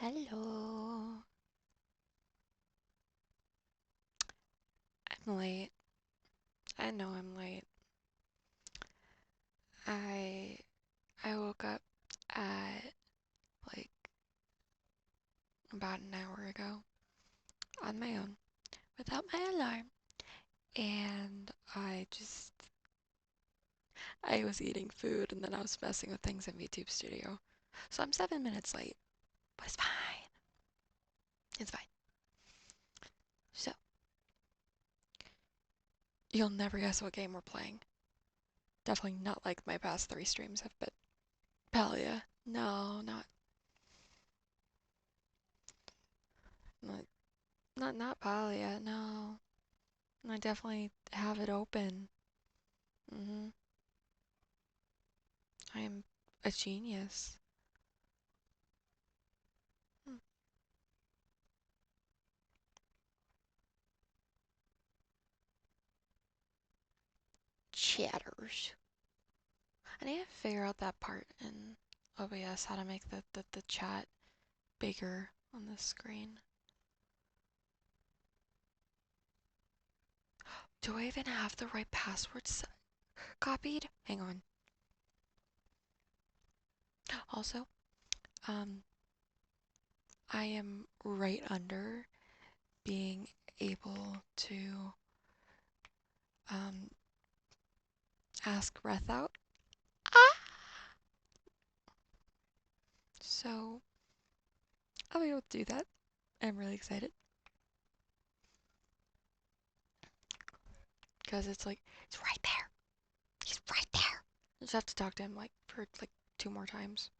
Hello. I'm late. I know I'm late. I I woke up at like about an hour ago on my own without my alarm, and I was eating food and then I was messing with things in VTube Studio. So I'm 7 minutes late, but it's fine. It's fine. So you'll never guess what game we're playing. Definitely not like my past three streams have been. Palia. No, not not Palia. No. I definitely have it open. hmm I am a genius. Hmm. Chatters. I need to figure out that part in OBS, how to make the chat bigger on the screen. Do I even have the right passwords copied? Hang on. Also, um, I am right under being able to um ask Reth out. Ah! So I'll be able to do that. I'm really excited. Because it's like, it's right there. He's right there. I just have to talk to him like for like 2 more times.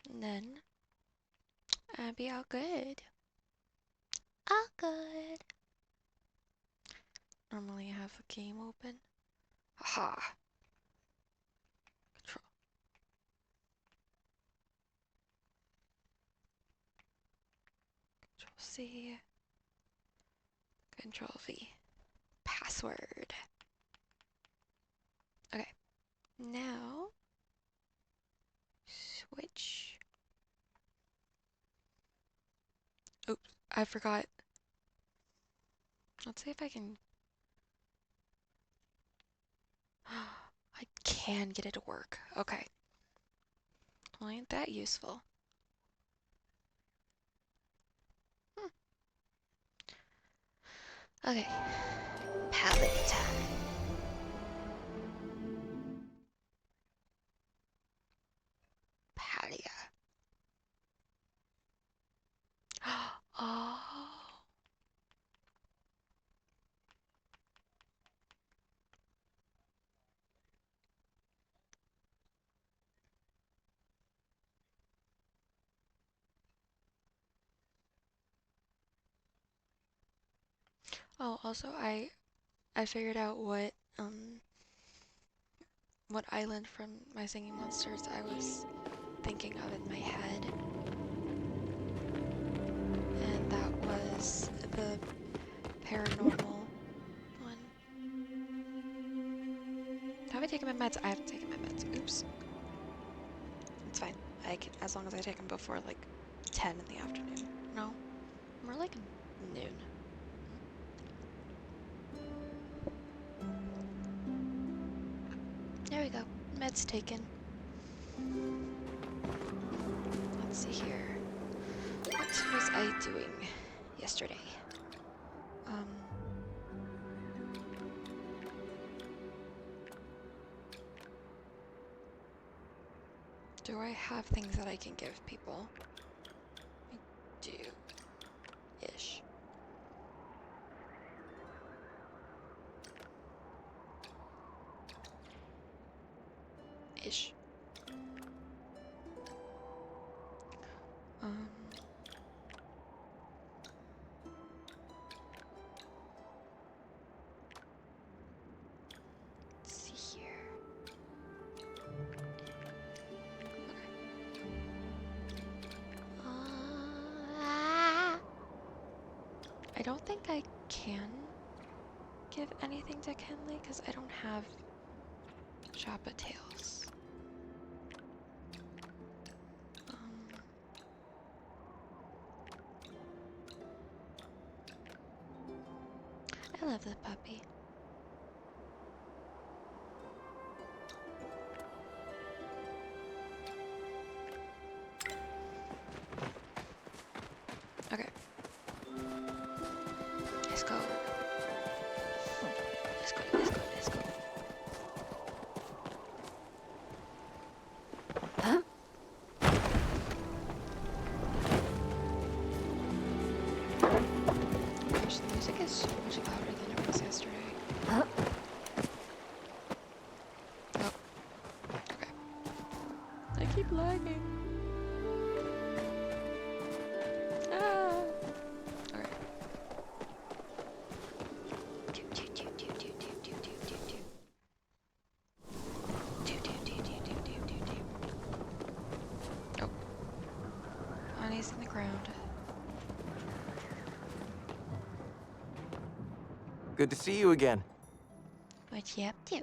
And then I'll be all good. All good. Normally I have the game open. Aha. Control. Control C. Control V. Password. Okay. Now switch. Oops. I forgot. Let's see if I can. I can get it to work. Okay. Well, ain't that useful? Hmm. Okay. Palette. Palia. Oh. Oh, also I figured out what island from My Singing Monsters I was thinking of in my head, and that was the paranormal one. Have I taken my meds? I haven't taken my meds. Oops. It's fine. I can, as long as I take them before like 10 in the afternoon. No, more like noon. There we go. Meds taken. Let's see here. What was I doing yesterday? Um, do I have things that I can give people? I do. Ish. Ish. Um, let's see here. I don't think I can give anything to Kenley because I don't have Shop at Tails. I love the puppy. Okay. Let's go. Let's go, let's go, let's go. Huh? Gosh, the music is so much louder than it was yesterday. Huh? Oh, okay. I keep lagging. Ah. Okay. Oh. Bonnie's in the ground. Good to see you again. What you up to?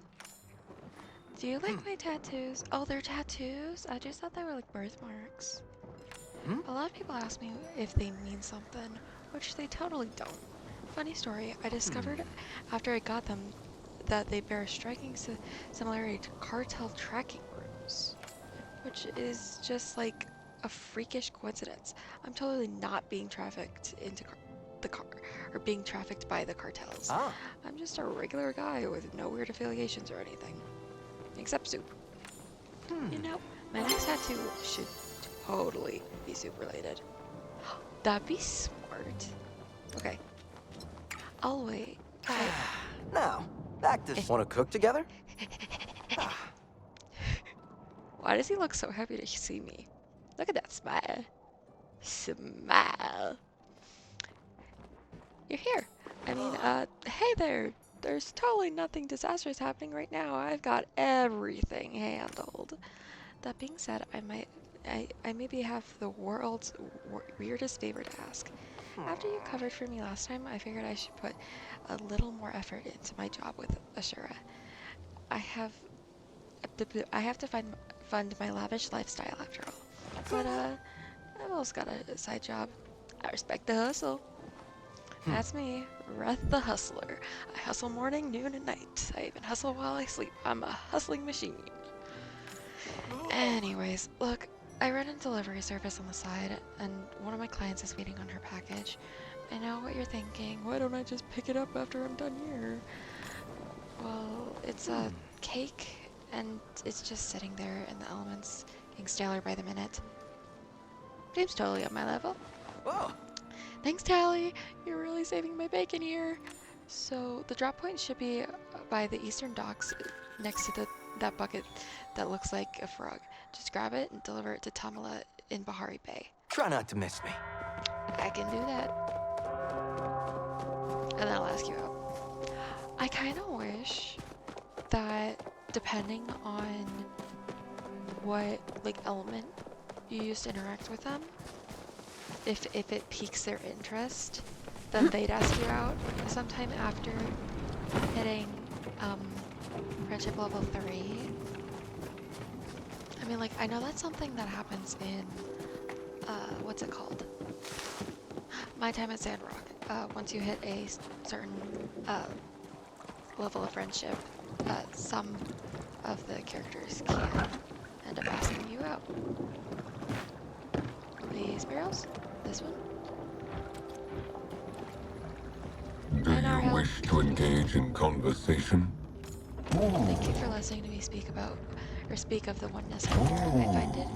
Do you like my tattoos? Oh, they're tattoos? I just thought they were like birthmarks. Hmm? A lot of people ask me if they mean something, which they totally don't. Funny story, I discovered after I got them that they bear a striking similarity to cartel tracking rooms, which is just like a freakish coincidence. I'm totally not being trafficked into the car or being trafficked by the cartels. Ah. I'm just a regular guy with no weird affiliations or anything. Except soup. You know, my next tattoo should totally be soup related. That'd be smart. Okay. I'll wait. Now, back to... Want to cook together? Why does he look so happy to see me? Look at that smile. Smile. You're here. I mean, hey there. There's totally nothing disastrous happening right now. I've got everything handled. That being said, I maybe have the world's weirdest favor to ask. After you covered for me last time, I figured I should put a little more effort into my job with Ashura. I have to fund my lavish lifestyle after all. But I've also got a side job. I respect the hustle. That's me, Reth the Hustler. I hustle morning, noon, and night. I even hustle while I sleep. I'm a hustling machine. Anyways, look, I run a delivery service on the side, and one of my clients is waiting on her package. I know what you're thinking. Why don't I just pick it up after I'm done here? Well, it's a cake, and it's just sitting there, and the elements getting staler by the minute. Seems totally on my level. Oh. Thanks, Tally. You're really saving my bacon here. So the drop point should be by the eastern docks, next to that bucket that looks like a frog. Just grab it and deliver it to Tamala in Bahari Bay. Try not to miss me. I can do that. And then I'll ask you out. I kind of wish that depending on what like element you use to interact with them, if it piques their interest, then they'd ask you out sometime after hitting friendship level 3. I mean, like, I know that's something that happens in what's it called? My Time at Sandrock. Once you hit a certain level of friendship, some of the characters can end up asking you out. These barrels? This one? Do you wish to engage in conversation? Thank you for listening to me speak of the oneness factor. I find it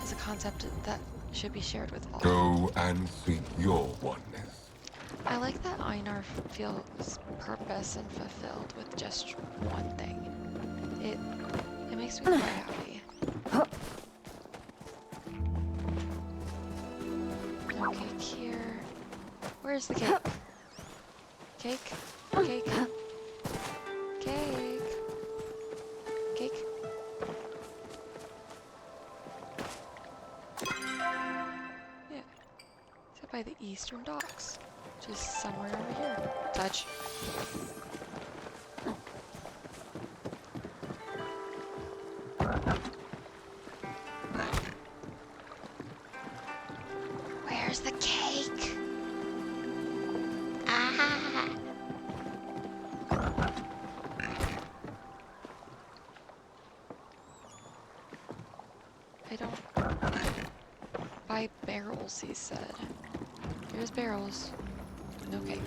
is a concept that should be shared with all. Go and seek your oneness. I like that Einar feels purpose and fulfilled with just one thing. It makes me quite happy. No cake here. Where's the cake? Cake? Cake? Cake? Cake? Yeah. It's up by the eastern docks. Just somewhere over here. Touch. Where's the cake? Ah! I don't buy barrels, he said. Here's barrels. No cake.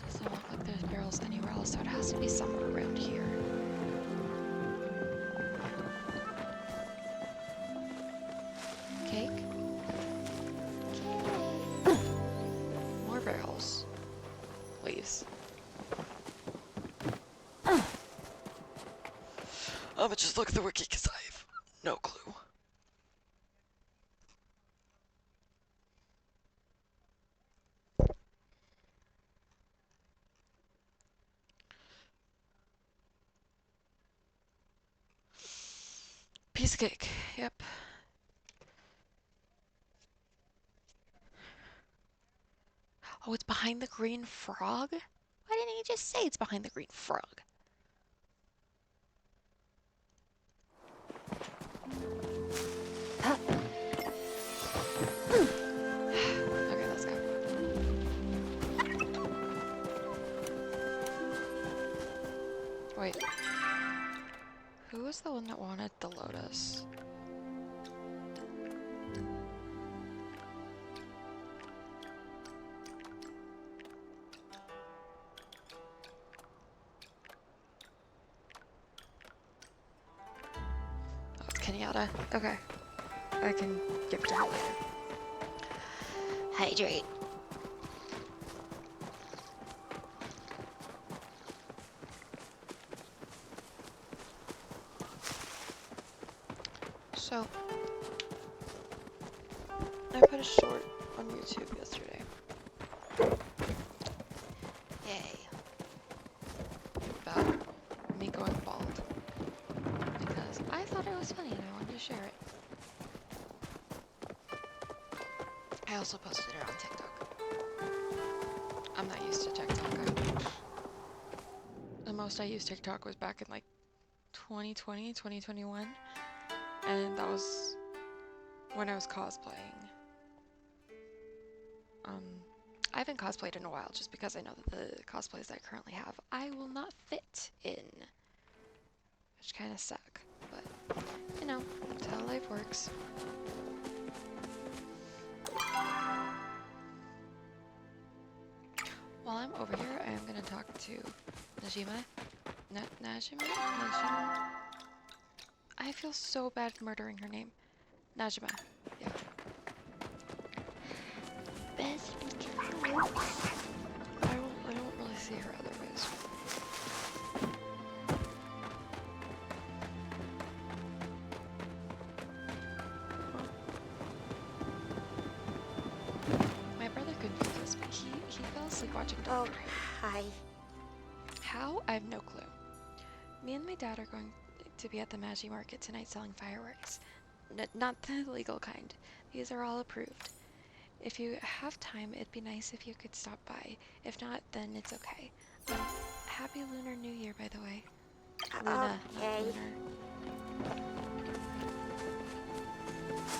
Doesn't look like there's barrels anywhere else, so it has to be somewhere around here. Cake? Cake! More barrels. Please. I'ma just look at the wiki because I have no clue. Piece of cake, yep. Oh, it's behind the green frog? Why didn't he just say it's behind the green frog? Okay, let's go. Wait. Who was the one that wanted the lotus? Oh, it's Kenyatta. Okay. I can give it to her later. Hydrate. So, I put a short on YouTube yesterday. Yay. About me going bald. Because I thought it was funny and I wanted to share it. I also posted it on TikTok. I'm not used to TikTok. The most I used TikTok was back in like 2020, 2021. And that was when I was cosplaying. I haven't cosplayed in a while just because I know that the cosplays I currently have I will not fit in. Which kind of suck. But, you know, that's how life works. While I'm over here, I am going to talk to Najima. Najima? I feel so bad murdering her name. Najima. Yeah. Best. I don't really see her otherwise. My brother confuses me. He fell asleep watching Doctor Who. Hi. How? I have no clue. Me and my dad are going to be at the Magi Market tonight selling fireworks. Not the legal kind. These are all approved. If you have time, it'd be nice if you could stop by. If not, then it's okay. Happy Lunar New Year, by the way. Luna, not Okay. lunar.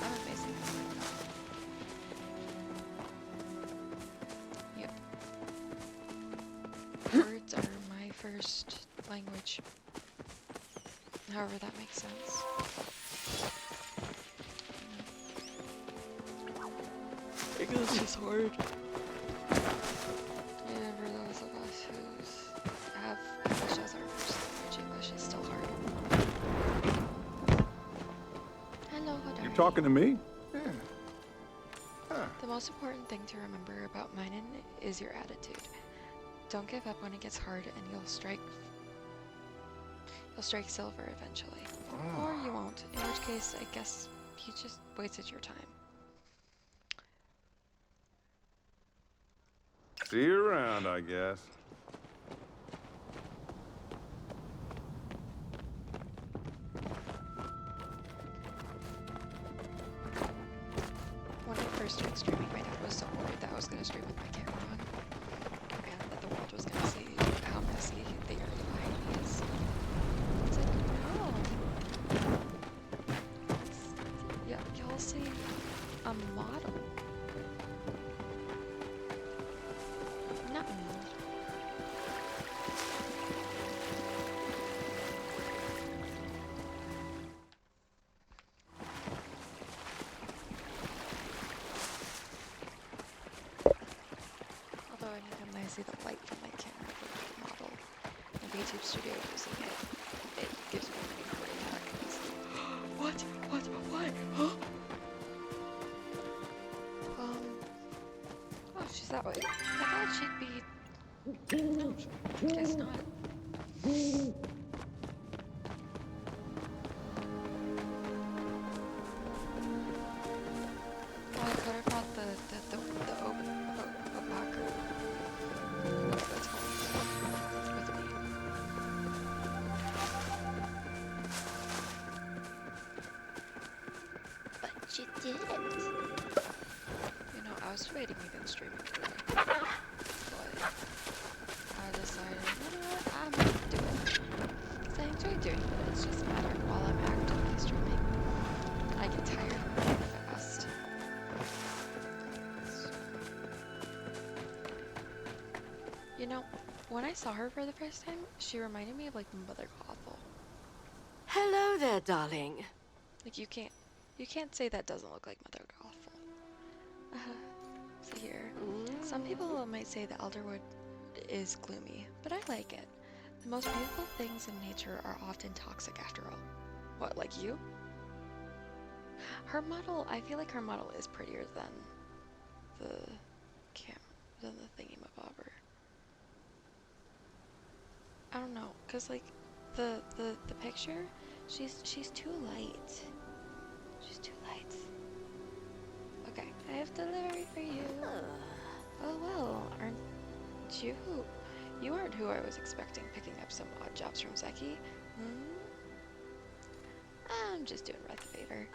I'm amazing. Yep. Words are my first language. However that makes sense. English is hard. Yeah, for those of us who have English as our first language, English is still hard. Hello, how are You talking to me? Yeah. The most important thing to remember about mining is your attitude. Don't give up when it gets hard and you'll strike silver eventually. Or you won't, in which case I guess you just wasted your time. See you around, I guess. When I first started streaming, my dad was so worried that I was going to stream with my camera on, and that the world was going to see And then I see the light from my camera of the model. And YouTube Studio using it. It gives me a mini heart attack. What? What? What? Huh? Oh, she's that way. I thought she'd be. No, guess not. Well, I could have brought the Obaku. Whatever that's called. With me. But you didn't. You know, I was debating even streaming today. But I decided, you know what, I'm gonna do it. Because I enjoy doing it. It's just a matter of while I'm actively streaming, I get tired really fast. So, you know, when I saw her for the first time, she reminded me of like Mother Gothel. Hello there, darling. Like you can't say that doesn't look like Mother Gothel. So here, some people might say the Elderwood is gloomy, but I like it. The most beautiful things in nature are often toxic after all. What, like you? Her model, I feel like her model is prettier than the thingy-mabobber. I don't know, cause like the picture, she's too light. She's too light. Okay, I have delivery for you. Oh well, aren't you? You aren't who I was expecting, picking up some odd jobs from Zeki. I'm just doing Red the favor.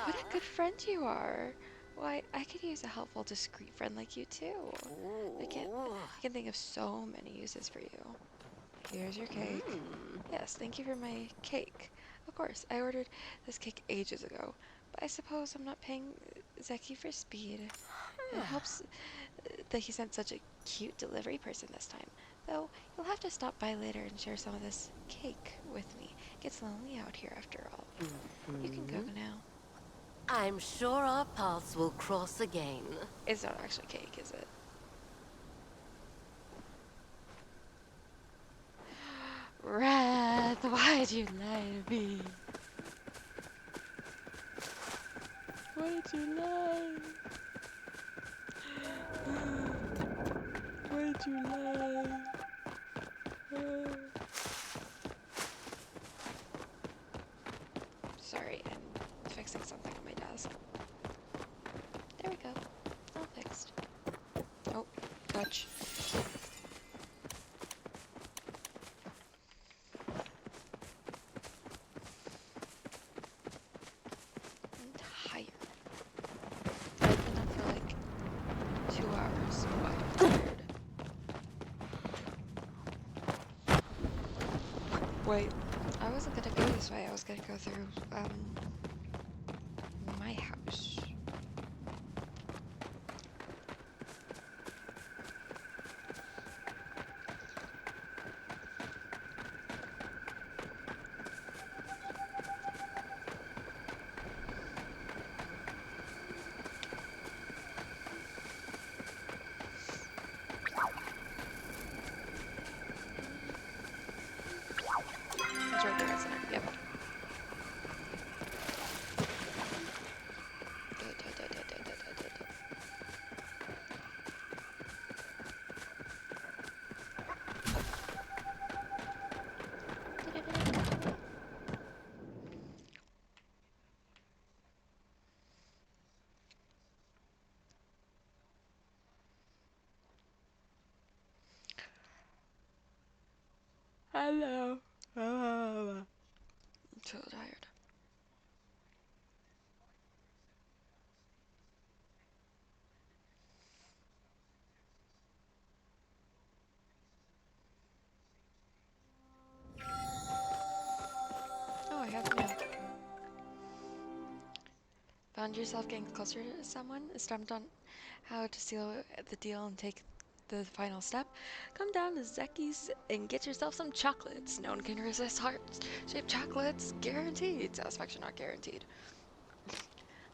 What a good friend you are. Why, I could use a helpful, discreet friend like you too. I can think of so many uses for you. Here's your cake. Yes, thank you for my cake. Of course, I ordered this cake ages ago, but I suppose I'm not paying Zeki for speed. It helps that he sent such a cute delivery person this time. Though, you'll have to stop by later and share some of this cake with me. It gets lonely out here after all. You can go now. I'm sure our paths will cross again. It's not actually cake, is it? Wrath, why'd you lie to me? Why'd you lie? Why'd you lie? Sorry, I'm fixing something on my desk. There we go. All fixed. Oh, touch. I'm tired. I've been up for like 2 hours. Oh, I'm tired. Wait, I wasn't gonna go this way. I was gonna go through, my house. It's right there, isn't it? Yep. Hello. I'm so tired. Oh, I have mail. Found yourself getting closer to someone? Stumped on how to seal the deal and take the final step? Come down to Zeki's and get yourself some chocolates. No one can resist heart-shaped chocolates. Guaranteed. Satisfaction not guaranteed.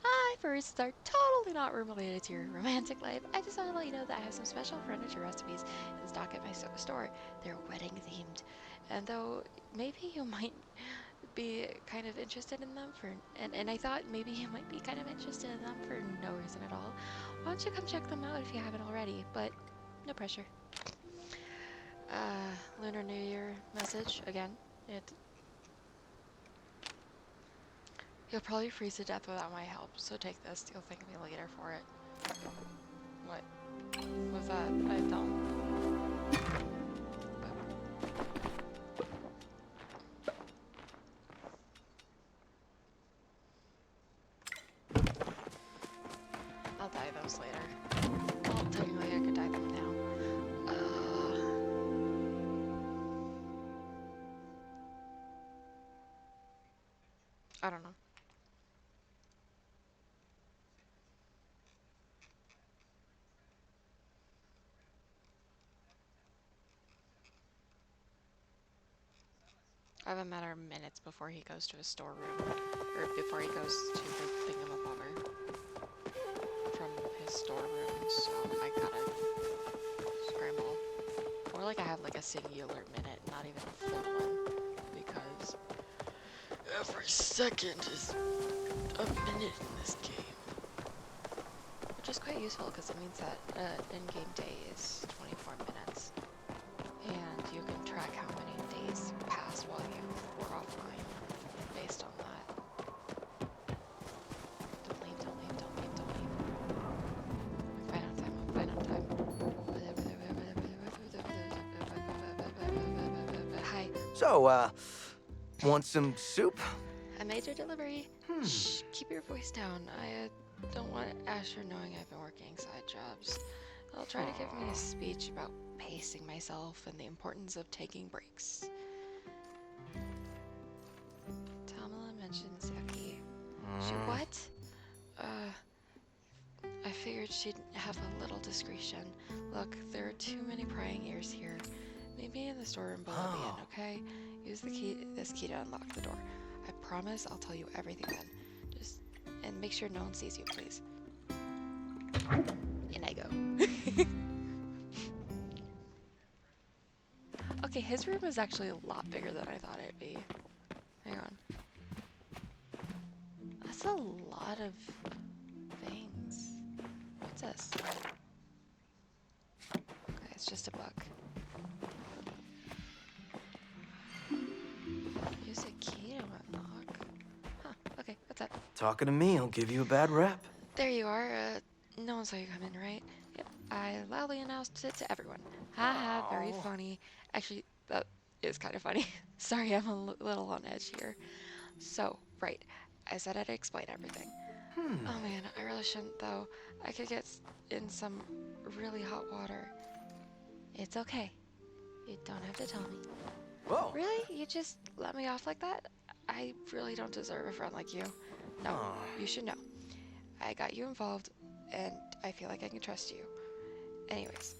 Hi, firsts are totally not related to your romantic life. I just want to let you know that I have some special furniture recipes in stock at my store. They're wedding themed. And though maybe you might be kind of interested in them and I thought maybe you might be kind of interested in them for no reason at all. Why don't you come check them out if you haven't already? But no pressure. Lunar New Year message again. You'll probably freeze to death without my help, so take this. You'll thank me later for it. What was that? I don't. I'll dye those later. Well, technically I could dye them now. I don't know. I have a matter of minutes before he goes to his storeroom, or before he goes to the thingamabobber from his storeroom, so I gotta scramble. Or like I have like a singular minute, not even a full one, because every second is a minute in this game. Which is quite useful because it means that in-game day is 24 minutes. And you can track how many days pass while you were offline based on that. Don't leave, don't leave, don't leave, don't leave. I'm fine on time, I'm fine on time. Hi. So, want some soup? I made your delivery. Shh, keep your voice down. I don't want Asher knowing I've been working side jobs. I'll try to give me a speech about pacing myself and the importance of taking breaks. Tamala mentions Yucky. She what? I figured she'd have a little discretion. Look, there are too many prying ears here. Meet me in the storeroom below the inn, okay? Use this key to unlock the door. I promise I'll tell you everything then. And make sure no one sees you, please. In I go. Okay, his room is actually a lot bigger than I thought it'd be. Hang on. That's a lot of things. What's this? Okay, it's just a book. Use a key to unlock. Huh, okay, what's that? Talking to me, I'll give you a bad rep. There you are. No one saw you come in, right? Yep, I loudly announced it to everyone. Haha, very funny. Actually, that is kind of funny. Sorry, I'm a little on edge here. So, right, I said I'd explain everything. Oh man, I really shouldn't though. I could get in some really hot water. It's okay. You don't have to tell me. Whoa. Really? You just let me off like that? I really don't deserve a friend like you. No, you should know. I got you involved, and I feel like I can trust you. Anyways,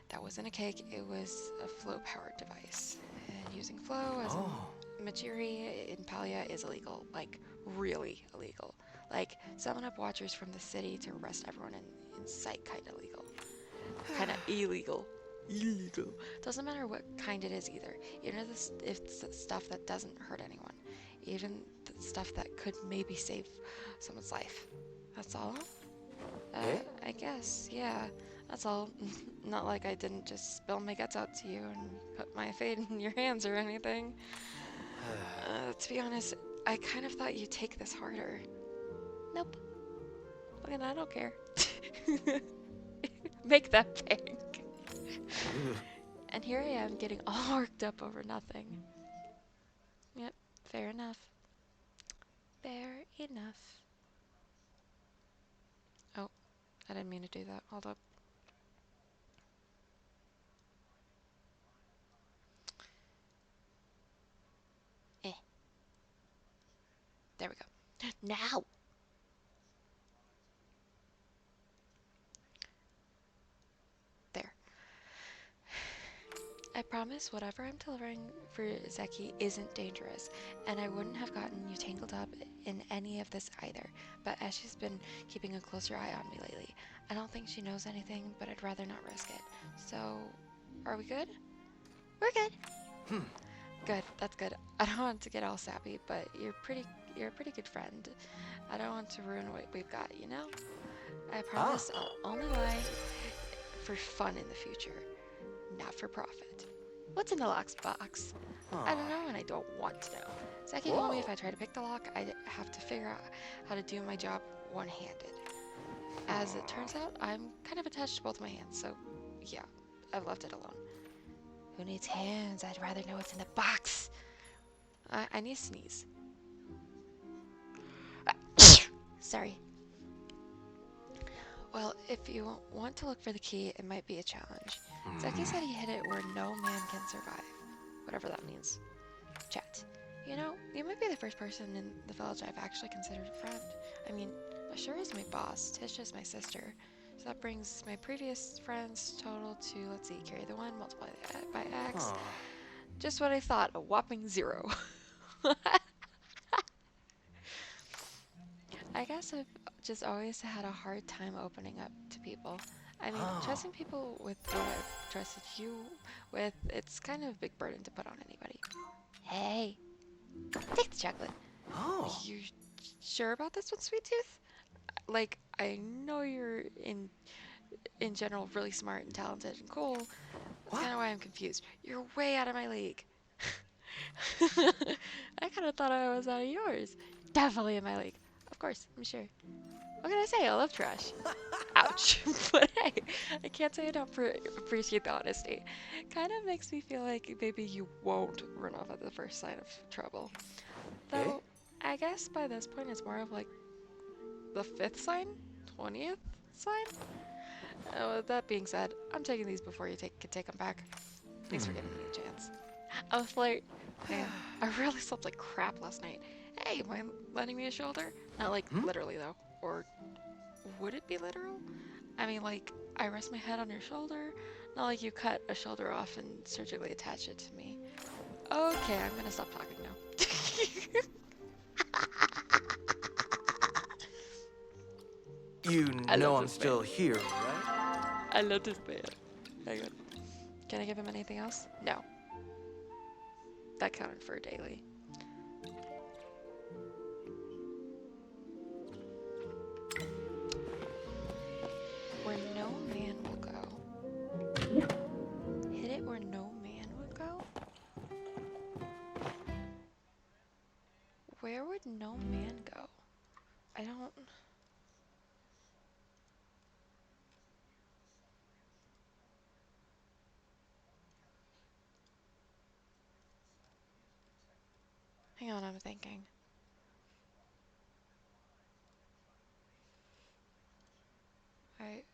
that wasn't a cake, it was a flow-powered device. And using flow as a material in Palia is illegal. Like, really illegal. Like, summon up watchers from the city to arrest everyone in sight, kinda legal. Kinda illegal. Illegal. Doesn't matter what kind it is either. Even if it's stuff that doesn't hurt anyone. Even the stuff that could maybe save someone's life. That's all? I guess, yeah. That's all. Not like I didn't just spill my guts out to you and put my fate in your hands or anything. To be honest, I kind of thought you'd take this harder. Nope. Look, and I don't care. Make that bank. And here I am getting all worked up over nothing. Yep, fair enough. Fair enough. Oh, I didn't mean to do that. Hold up. There we go. Now! There. I promise whatever I'm delivering for Zeki isn't dangerous, and I wouldn't have gotten you tangled up in any of this either. But as she's been keeping a closer eye on me lately, I don't think she knows anything, but I'd rather not risk it. So, are we good? We're good. Good, that's good. I don't want to get all sappy, but you're a pretty good friend. I don't want to ruin what we've got, you know? I promise I'll only lie for fun in the future, not for profit. What's in the lock's box? I don't know and I don't want to know. Zeki told me if I try to pick the lock, I'd have to figure out how to do my job one-handed. As it turns out, I'm kind of attached to both my hands, so yeah, I've left it alone. Who needs hands? I'd rather know what's in the box. I need to sneeze. Sorry. Well, if you want to look for the key, it might be a challenge. Zeki said he hid it where no man can survive. Whatever that means. Chat. You know, you might be the first person in the village I've actually considered a friend. I mean, Ashura is my boss, Tish is my sister. So that brings my previous friends total to, let's see, carry the 1, multiply that by x. Just what I thought, a whopping 0. I guess I've just always had a hard time opening up to people. I mean, trusting people with what I've trusted you with, it's kind of a big burden to put on anybody. Hey, take the chocolate. You sure about this one, Sweet Tooth? Like, I know you're in general really smart and talented and cool. That's kind of why I'm confused. You're way out of my league. I kind of thought I was out of yours. Definitely in my league. Of course, I'm sure. What can I say? I love trash. Ouch. But hey, I can't say I don't appreciate the honesty. Kind of makes me feel like maybe you won't run off at the first sign of trouble. Though, I guess by this point it's more of like the 5th sign? 20th sign? With that being said, I'm taking these before you can take them back. Thanks for giving me a chance. Oh, flirt. Man, I really slept like crap last night. Hey, mind lending me a shoulder? Not like literally though. Or would it be literal? I mean, like, I rest my head on your shoulder. Not like you cut a shoulder off and surgically attach it to me. Okay, I'm gonna stop talking now. You know I'm still here, right? I love this man. Hang on. Can I give him anything else? No. That counted for daily. Where no man will go. Hit it where no man would go? Where would no man go? I don't... Hang on, I'm thinking. Alright.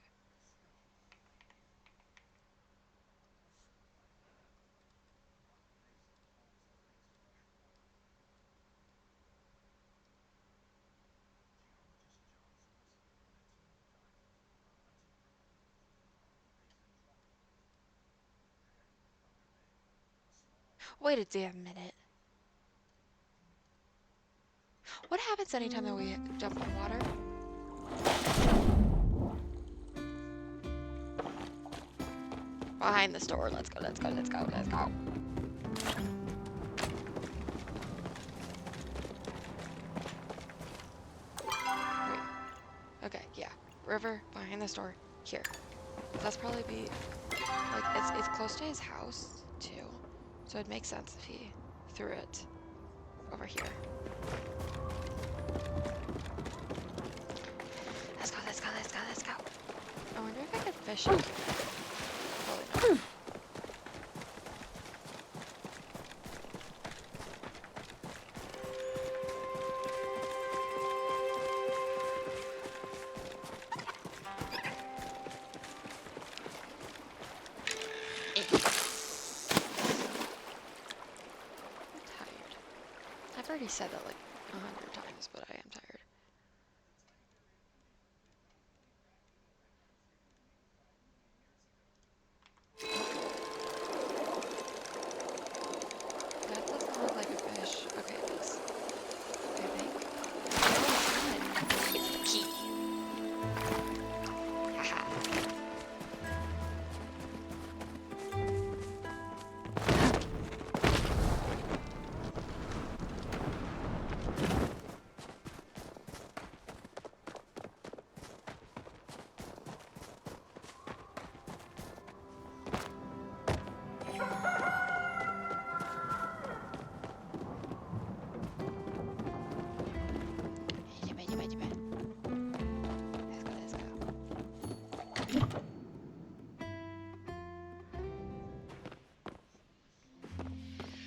Wait a damn minute. What happens anytime that we jump in water? Behind the store. Let's go, let's go, let's go, let's go. Wait. Okay, yeah. River, behind the store, here. That's probably be... Like, it's close to his house, too. So it makes sense if he threw it over here. Let's go, let's go, let's go, let's go. I wonder if I could fish it. Probably not. I've already said that like 100 times, but I am tired.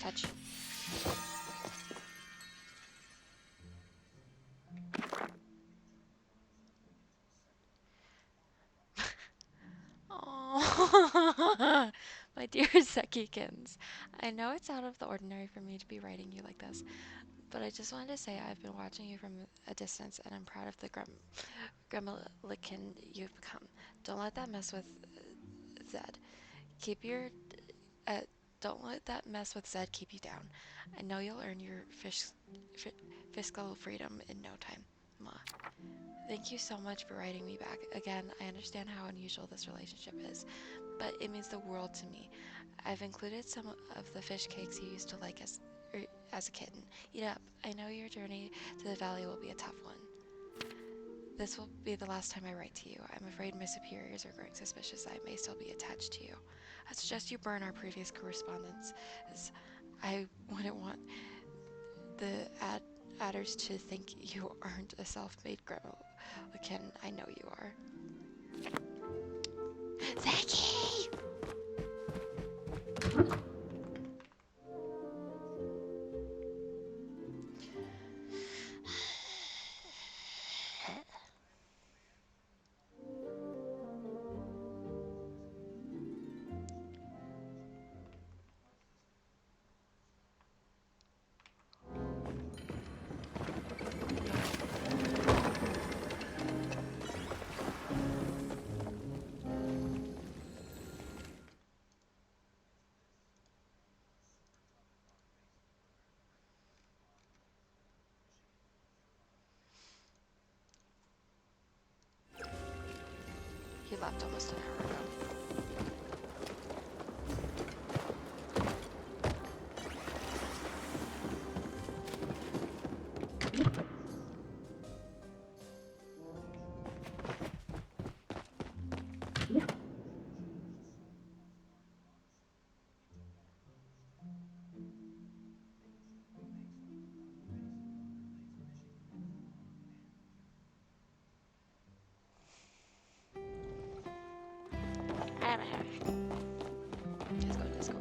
Touch. Oh, my dear Zekikins. I know it's out of the ordinary for me to be writing you like this, but I just wanted to say I've been watching you from a distance and I'm proud of the gremlin you've become. Don't let that mess with Zed. Keep your uh, don't let that mess with Zed keep you down. I know you'll earn your fiscal freedom in no time. Ma. Thank you so much for writing me back. Again, I understand how unusual this relationship is, but it means the world to me. I've included some of the fish cakes you used to like as a kitten. Eat up. I know your journey to the valley will be a tough one. This will be the last time I write to you. I'm afraid my superiors are growing suspicious that I may still be attached to you. I suggest you burn our previous correspondence, as I wouldn't want the adders to think you aren't a self-made gremlin. I know you are. Zeki! He left almost an hour ago. Let's go.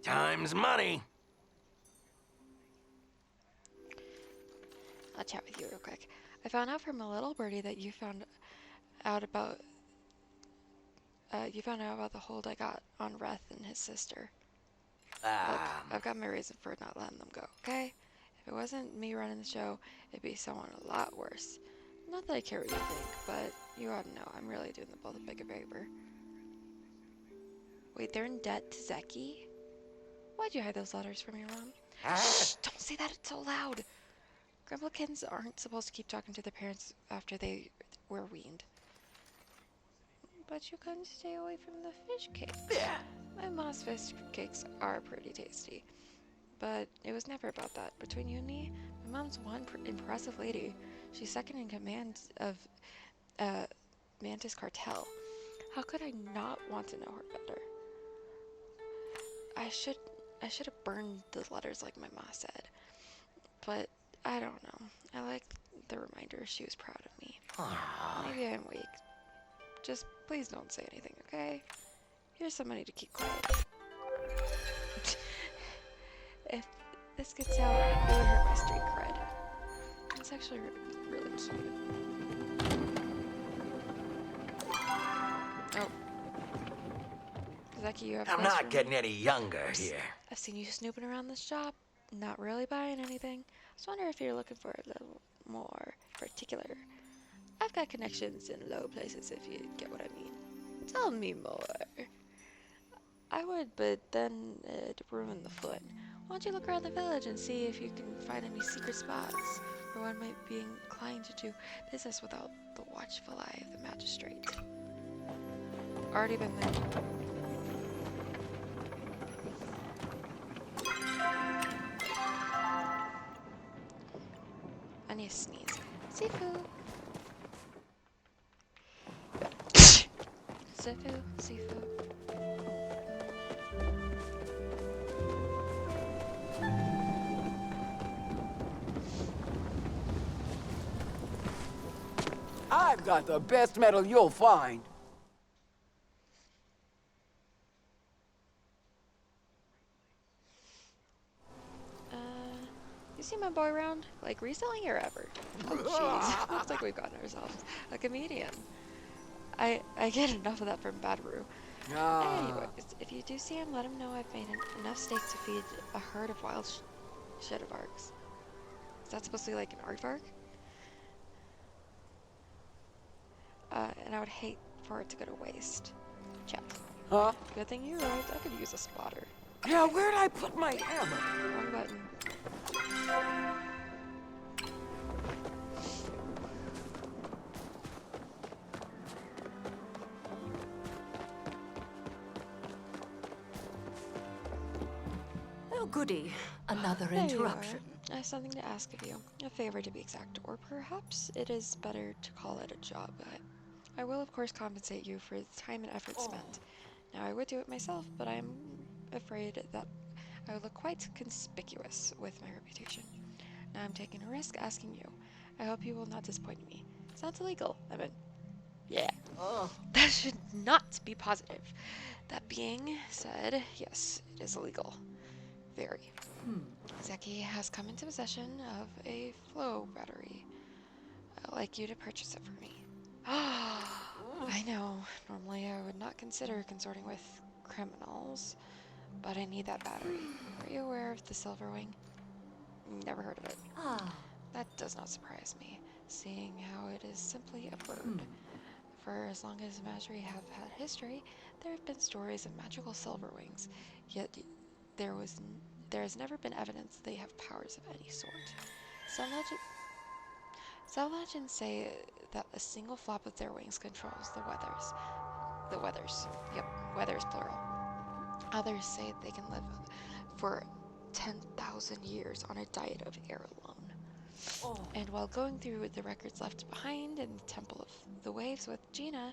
Time's money. I'll chat with you real quick. I found out from a little birdie that you found out about the hold I got on Reth and his sister. Look, I've got my reason for not letting them go, okay? If it wasn't me running the show, it'd be someone a lot worse. Not that I care what you think, but you ought to know I'm really doing them both a big favor. Wait, they're in debt to Zeki? Why'd you hide those letters from your mom? Shh! Don't say that, it's so loud! Gremlikins aren't supposed to keep talking to their parents after they were weaned. But you couldn't stay away from the fish cakes. My mom's fish cakes are pretty tasty. But it was never about that. Between you and me, my mom's one impressive lady. She's second in command of Mantis Cartel. How could I not want to know her better? I should have burned the letters like my ma said. But I don't know. I like the reminder she was proud of me. Maybe I'm weak. Just please don't say anything, okay? Here's some money to keep quiet. If this gets out, it would hurt my street cred. It's actually really sweet. Oh. Zeki, you have I'm plans for not me? getting any younger here. I've seen you snooping around this shop, not really buying anything. I just wonder if you're looking for a little more particular. I've got connections in low places if you get what I mean. Tell me more. I would, but then it'd ruin the fun. Why don't you look around the village and see if you can find any secret spots where one might be inclined to do business without the watchful eye of the magistrate. Already been there. me sneeze. Sifu. Sifu. I've got the best metal you'll find. You see my boy around? Like recently or ever? Oh jeez, looks like we've gotten ourselves a comedian. I get enough of that from Badaru. Anyways, if you do see him, let him know I've made enough steak to feed a herd of wild Shedivargs. Is that supposed to be like an aardvark? And I would hate for it to go to waste. Chat. Huh? Good thing you arrived. I could use a spotter. Yeah, where'd I put my hammer? Wrong button. Oh, goody. Another There you interruption. are. I have something to ask of you. A favor to be exact, or perhaps it is better to call it a job. I will, of course, compensate you for the time and effort spent. Now, I would do it myself, but I'm afraid that I would look quite conspicuous with my reputation. Now, I'm taking a risk asking you. I hope you will not disappoint me. Sounds illegal. I mean, yeah. That should not be positive. That being said, yes, it is illegal. Very. Zeki has come into possession of a flow battery. I'd like you to purchase it for me. I know, normally I would not consider consorting with criminals, but I need that battery. Are you aware of the Silverwing? Never heard of it. That does not surprise me, seeing how it is simply a bird. For as long as Majri have had history, there have been stories of magical Silverwings, yet there has never been evidence they have powers of any sort. Some legends say that a single flap of their wings controls the weathers. The weathers. Yep, weathers plural. Others say they can live for 10,000 years on a diet of air alone. And while going through the records left behind in the Temple of the Waves with Gina,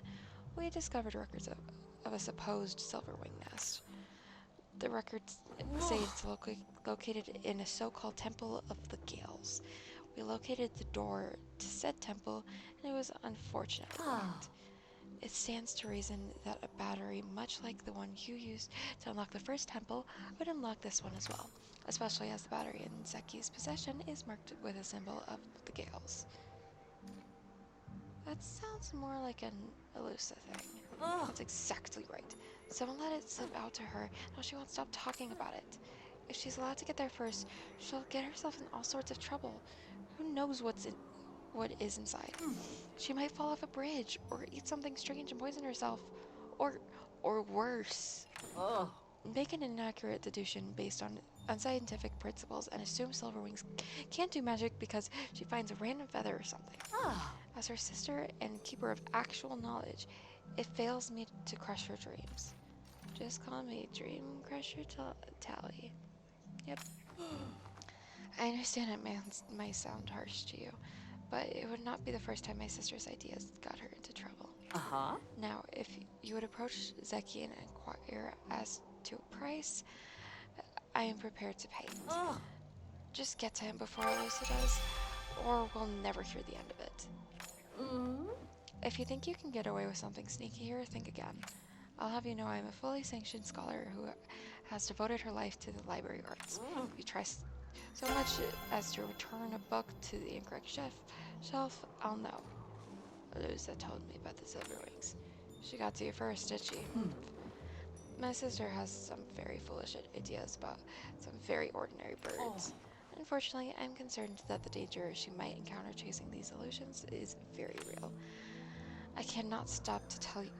we discovered records of a supposed Silverwing nest. The records say it's located in a so-called Temple of the Gales. We located the door to said temple, and it was unfortunately locked. It stands to reason that a battery, much like the one you used to unlock the first temple, would unlock this one as well, especially as the battery in Zeki's possession is marked with a symbol of the Gales. That sounds more like an Elusa thing. That's exactly right. Someone let it slip out to her, now she won't stop talking about it. If she's allowed to get there first, she'll get herself in all sorts of trouble. Who knows what is inside? She might fall off a bridge, or eat something strange and poison herself, or worse. Make an inaccurate deduction based on unscientific principles and assume Silverwings can't do magic because she finds a random feather or something. As her sister and keeper of actual knowledge, it fails me to crush her dreams. Just call me Dream Crusher Tally. Yep. I understand it might sound harsh to you, but it would not be the first time my sister's ideas got her into trouble. Now, if you would approach Zeki and inquire as to a price, I am prepared to pay it. Just get to him before Elusa does, or we'll never hear the end of it. If you think you can get away with something sneakier, think again. I'll have you know I am a fully sanctioned scholar who has devoted her life to the library arts. If you try so much as to return a book to the incorrect shelf, I'll know. Elusa told me about the Silverwings. She got to you first, did she? My sister has some very foolish ideas about some very ordinary birds. Unfortunately, I'm concerned that the danger she might encounter chasing these illusions is very real. I cannot stop to tell you.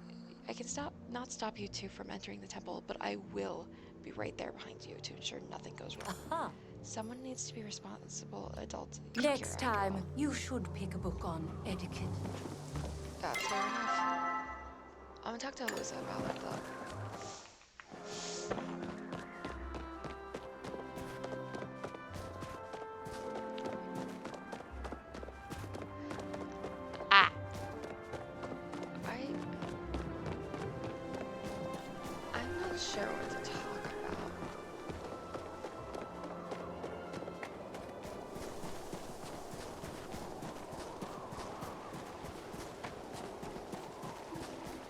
I can not stop you two from entering the temple, but I will be right there behind you to ensure nothing goes wrong. Someone needs to be responsible adult here. Next time, you should pick a book on etiquette. That's fair enough. I'm gonna talk to Elusa about it though. sure what to talk about.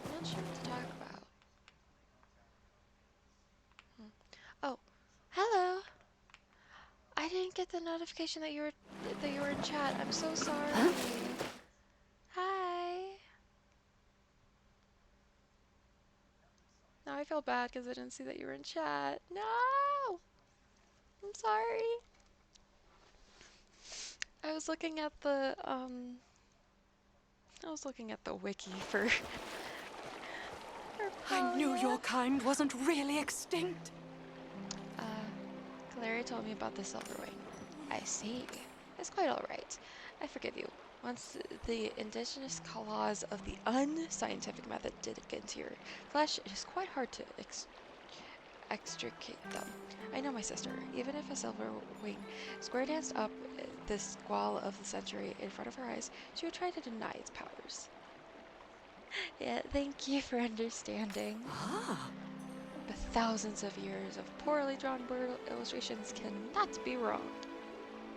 I'm not sure what to talk about. Oh, hello. I didn't get the notification that you were in chat. I'm so sorry. Hi. Now I feel bad because I didn't see that you were in chat. No. I'm sorry. I was looking at the wiki for I knew Palia. your kind wasn't really extinct. Clary told me about the silver wing. I see. It's quite alright. I forgive you. Once the indigenous claws of the unscientific method dig into your flesh, it is quite hard to extricate them. I know my sister. Even if a silver wing square danced up the squall of the century in front of her eyes, she would try to deny its powers. Yeah, thank you for understanding. But thousands of years of poorly drawn bird illustrations cannot be wrong.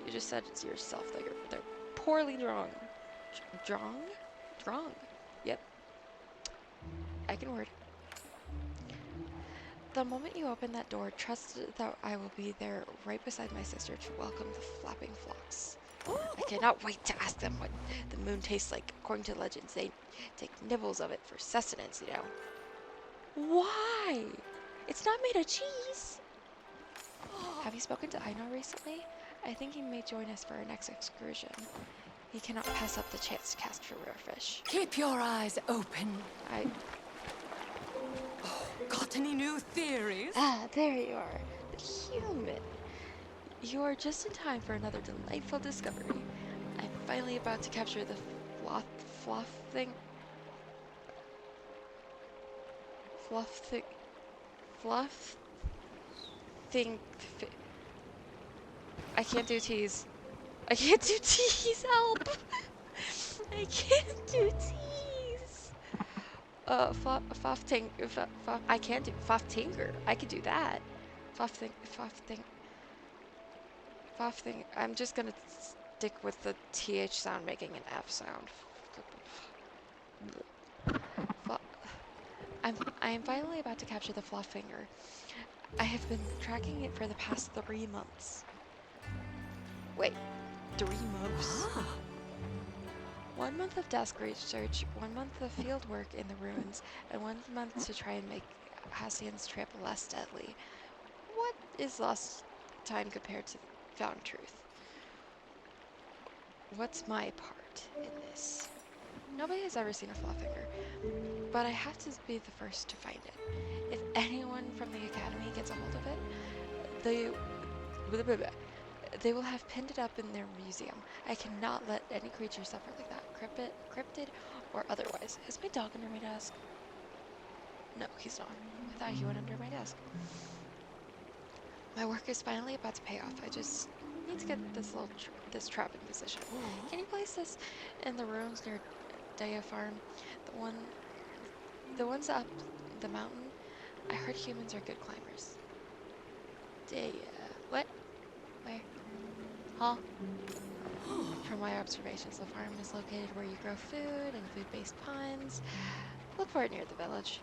You just said it to yourself that they're poorly drawn. Drawn? Drawn. Yep. I can word. The moment you open that door, trust that I will be there right beside my sister to welcome the flapping flocks. I cannot wait to ask them what the moon tastes like. According to legends, they take nibbles of it for sustenance, you know. Why? It's not made of cheese. Have you spoken to Einar recently? I think he may join us for our next excursion. He cannot pass up the chance to cast for rare fish. Keep your eyes open. Got any new theories? Ah, there you are. The human. You are just in time for another delightful discovery. I'm finally about to capture the fluff thing. I can't do T's. I can't do T's, help! I can't do T's! I can't do Faftinger. I could do that. Fafthing. I'm just gonna stick with the TH sound making an F sound. I am finally about to capture the Fluffinger. I have been tracking it for the past 3 months. Wait, 3 months? 1 month of desk research, 1 month of field work in the ruins, and 1 month to try and make Hassian's trip less deadly. What is lost time compared to found truth? What's my part in this? Nobody has ever seen a Fluffinger, but I have to be the first to find it. If anyone from the Academy gets a hold of it, they will have pinned it up in their museum. I cannot let any creature suffer like that, cryptid or otherwise. Is my dog under my desk? No, he's not. I thought he went under my desk. My work is finally about to pay off. I just need to get this trap in position. Can you place this in the ruins near Daya Farm? The ones up the mountain? I heard humans are good climbers. Daya. What? Where? Huh? From my observations, the farm is located where you grow food and food-based puns. Look for it near the village.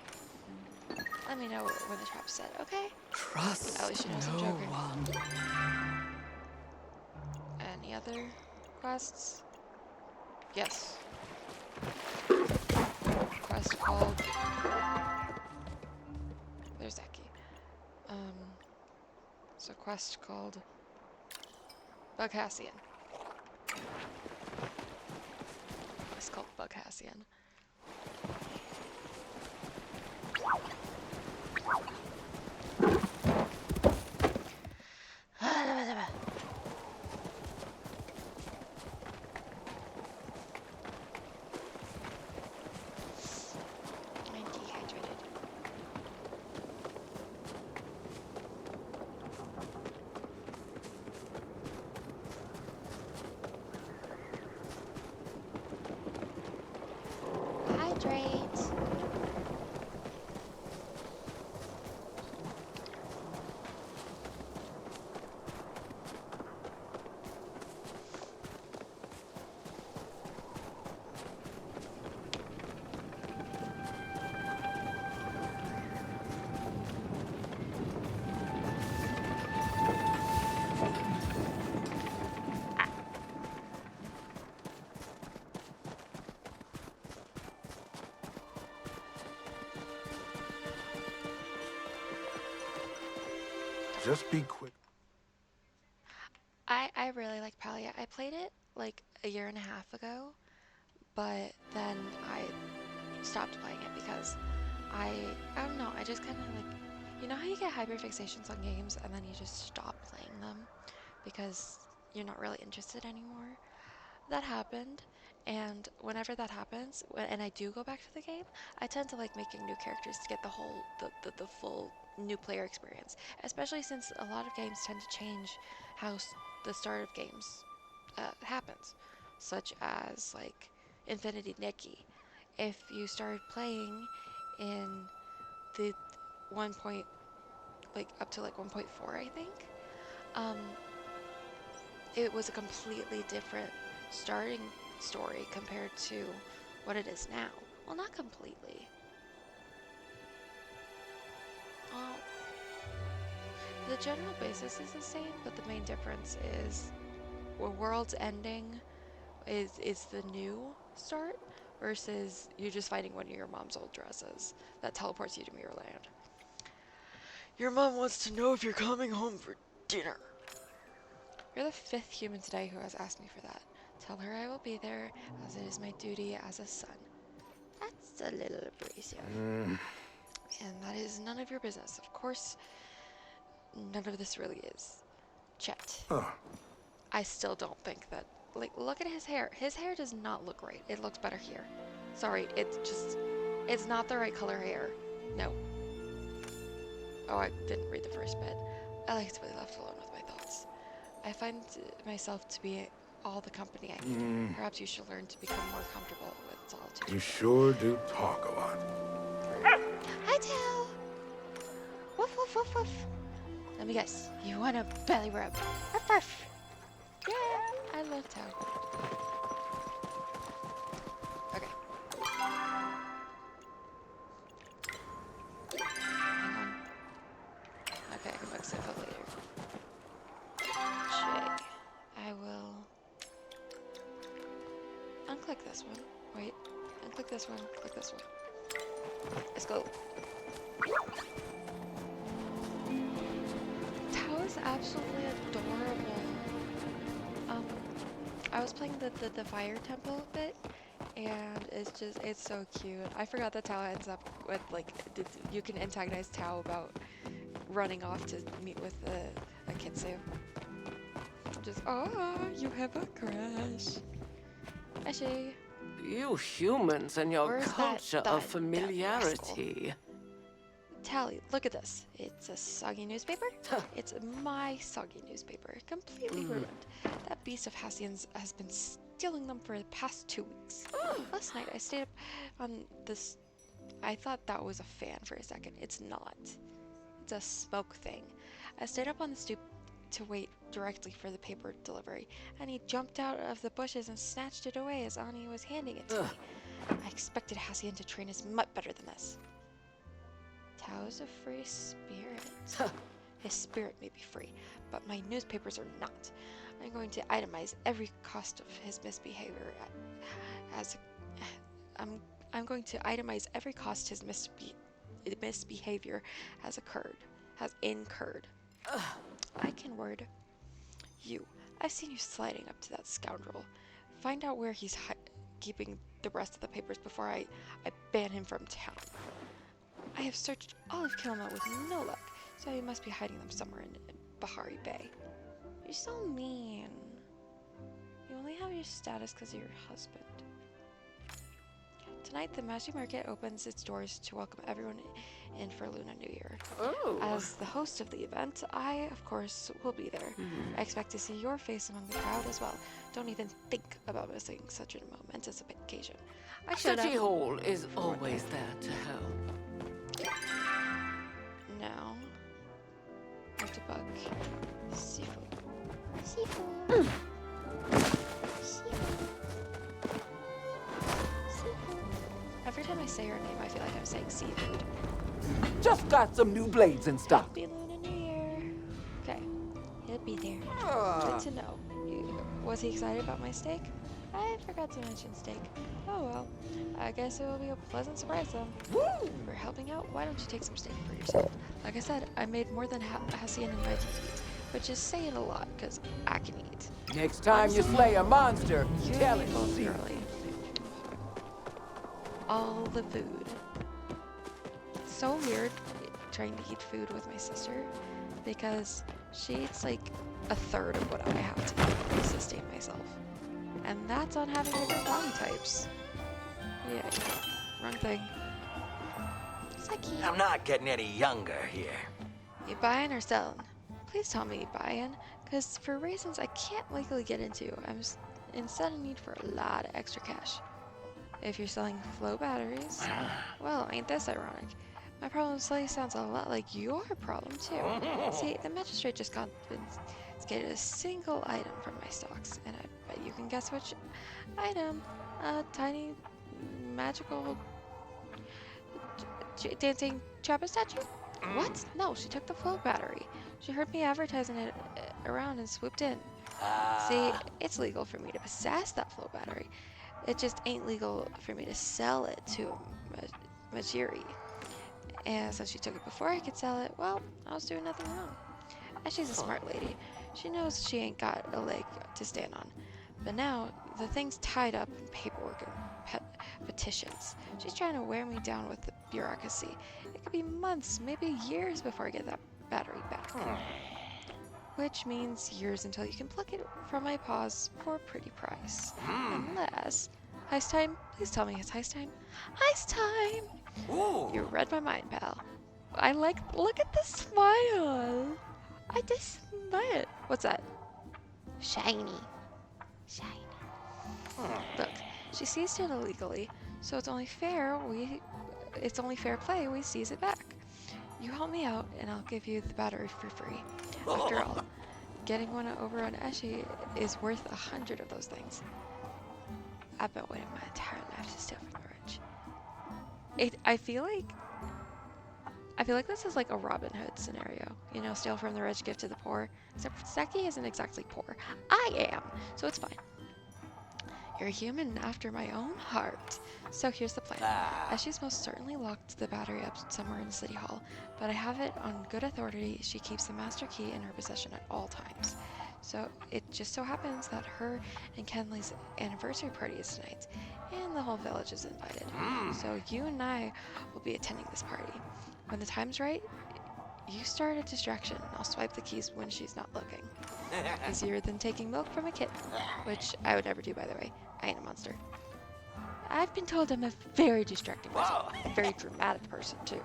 Let me know when the trap's set, okay? Trust At least you know some no Joker. one. Any other quests? Yes. Quest called... There's that key. So quest called... Bughassian. Quest called Bughassian. I'm dehydrated. Hydrate. Just be quick. I really like Palia. I played it like a year and a half ago, but then I stopped playing it because I don't know, I just kind of like, you know how you get hyperfixations on games and then you just stop playing them because you're not really interested anymore? That happened, and whenever that happens, and I do go back to the game, I tend to like making new characters to get the full new player experience, especially since a lot of games tend to change how the start of games happens, such as like Infinity Nikki. If you started playing in the 1 point, like up to like 1.4, I think, it was a completely different starting story compared to what it is now. Well, not completely. Well, the general basis is the same, but the main difference is where World's Ending is the new start versus you just fighting one of your mom's old dresses that teleports you to Mirror Land. Your mom wants to know if you're coming home for dinner. You're the 5th human today who has asked me for that. Tell her I will be there, as it is my duty as a son. That's a little abrasive. And that is none of your business. Of course, none of this really is. Chet. I still don't think that, like, look at his hair. His hair does not look right. It looks better here. Sorry, it's not the right color hair. No. Oh, I didn't read the first bit. I like to be left alone with my thoughts. I find myself to be all the company I need. Perhaps you should learn to become more comfortable with solitude. You sure do talk a lot. Hi, Tao! Woof, woof, woof, woof. Let me guess. You want a belly rub? Ruff, ruff. Yeah, I love Tao. Okay. Hang on. Okay, I can fix it for later. I will unclick this one. Wait, unclick this one, click this one. Let's go. Tao is absolutely adorable. I was playing the fire temple bit, and it's so cute. I forgot that Tao ends up with, like, you can antagonize Tao about running off to meet with a Kitsu. Just, oh, you have a crush. Actually, You humans and your Where's culture that of familiarity. Tally, look at this. It's a soggy newspaper. It's my soggy newspaper. Completely ruined. That beast of Hassian's has been stealing them for the past 2 weeks. Last night I stayed up on this. I thought that was a fan for a second. It's not. It's a smoke thing. I stayed up on the stoop to wait directly for the paper delivery, and he jumped out of the bushes and snatched it away as Ani was handing it to me. I expected Hassian to train his mutt better than this. Tao's a free spirit. His spirit may be free, but my newspapers are not. I'm going to itemize every cost of his misbehavior I'm going to itemize every cost his misbehavior has incurred. I can word you. I've seen you sliding up to that scoundrel. Find out where he's keeping the rest of the papers before I ban him from town. I have searched all of Kilma with no luck, so he must be hiding them somewhere in Bahari Bay. You're so mean. You only have your status because of your husband. Tonight, the Mashi Market opens its doors to welcome everyone in for Lunar New Year. Oh. As the host of the event, I, of course, will be there. I expect to see your face among the crowd as well. Don't even think about missing such a momentous occasion. I should City have... Hall is always there to help. Now, where to book? Seafood. Seafood. Seafood. Seafood. Every time I say her name, I feel like I'm saying seafood. Just got some new blades in stock. Happy Lunar New Year. Okay, he'll be there. Good to know. Was he excited about my steak? I forgot to mention steak. Oh well, I guess it will be a pleasant surprise then. For helping out, why don't you take some steak for yourself? Like I said, I made more than Hassian and Mighty eat, which is saying a lot, because I can eat. Next time you slay a monster, You tell and it. me both early. All the food. It's so weird trying to eat food with my sister, because she eats like a third of what I have to eat to sustain myself. And that's on having different body types. Yeah, wrong thing. Seki. I'm not getting any younger here. You buying or selling? Please tell me you buying, because for reasons I can't legally get into, I'm instead in need for a lot of extra cash. If you're selling flow batteries, well, ain't this ironic? My problem slightly sounds a lot like your problem too. See, the magistrate just confiscated a single item from my stocks, and I bet you can guess which item. A tiny magical dancing Chappa statue? What? No, she took the flow battery. She heard me advertising it around and swooped in. See, it's legal for me to possess that flow battery. It just ain't legal for me to sell it to Majiri. And since she took it before I could sell it, well, I was doing nothing wrong. And she's a smart lady. She knows she ain't got a leg to stand on. But now, the thing's tied up in paperwork and petitions. She's trying to wear me down with the bureaucracy. It could be months, maybe years before I get that battery back. Which means years until you can pluck it from my paws for a pretty price. Unless... Heist time? Please tell me it's heist time. Heist time! Ooh. You read my mind, pal. Look at the smile! I just smile. What's that? Shiny. Look, she seized it illegally, so it's only fair play we seize it back. You help me out, and I'll give you the battery for free. After all, getting one over on Eshi is worth 100 of those things. I've been waiting my entire life to steal from the rich. I feel like this is like a Robin Hood scenario. You know, steal from the rich, give to the poor. Except Seki isn't exactly poor. I am, so it's fine. You're a human after my own heart. So here's the plan. Eshi's most certainly locked the battery up somewhere in City Hall, but I have it on good authority she keeps the master key in her possession at all times. So it just so happens that her and Kenley's anniversary party is tonight, and the whole village is invited. So you and I will be attending this party. When the time's right, you start a distraction, and I'll swipe the keys when she's not looking. Easier than taking milk from a kitten, which I would never do, by the way. I ain't a monster. I've been told I'm a very distracting person, a very dramatic person, too.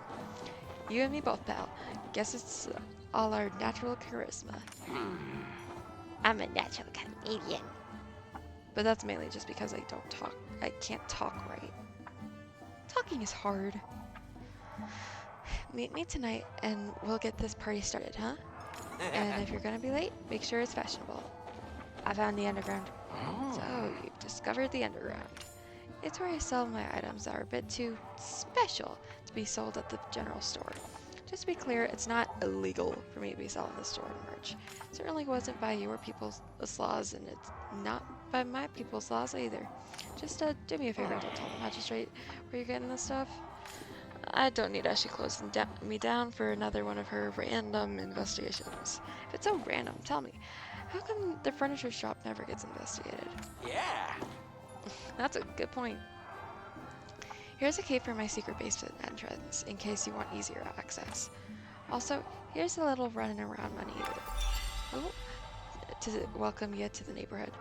You and me both, pal. Guess it's all our natural charisma. I'm a natural comedian. But that's mainly just because I can't talk right. Talking is hard. Meet me tonight and we'll get this party started, huh? And if you're gonna be late, make sure it's fashionable. I found the underground. So, you've discovered the underground. It's where I sell my items that are a bit too special to be sold at the general store. Just to be clear, it's not illegal for me to be selling the store merch. It certainly wasn't by your people's laws, and it's not by my people's laws either. Just do me a favor and don't tell the magistrate where you're getting this stuff. I don't need Eshi closing me down for another one of her random investigations. If it's so random, tell me. How come the furniture shop never gets investigated? Yeah. That's a good point. Here's a key for my secret basement entrance, in case you want easier access. Also, here's a little running around money to welcome you to the neighborhood.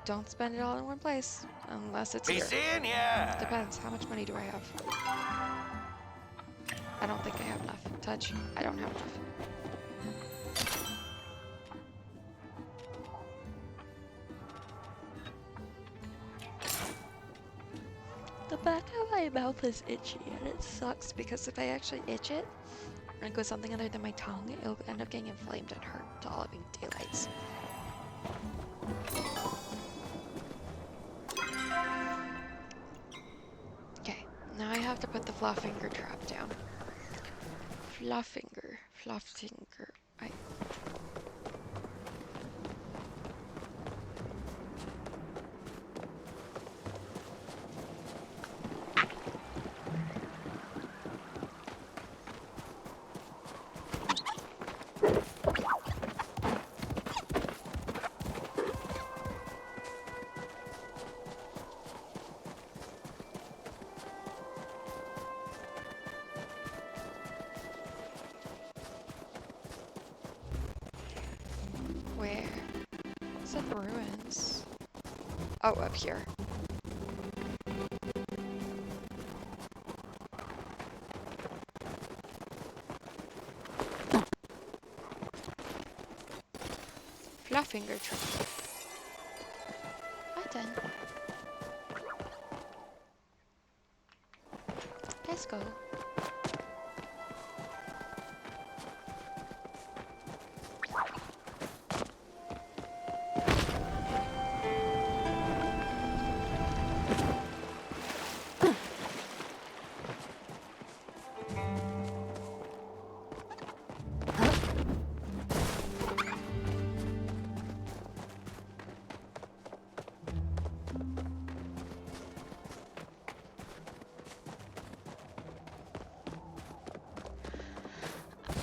Don't spend it all in one place, unless it's Be here. seeing ya. Depends, how much money do I have? I don't think I have enough. Touch, I don't have enough. The back of my mouth is itchy, and it sucks because if I actually itch it, and go something other than my tongue, it'll end up getting inflamed and hurt to all living daylights. Okay, now I have to put the Fluffinger trap down. Fluffinger. said ruins. Oh, up here. Fluffinger tree. Right then. Let's go.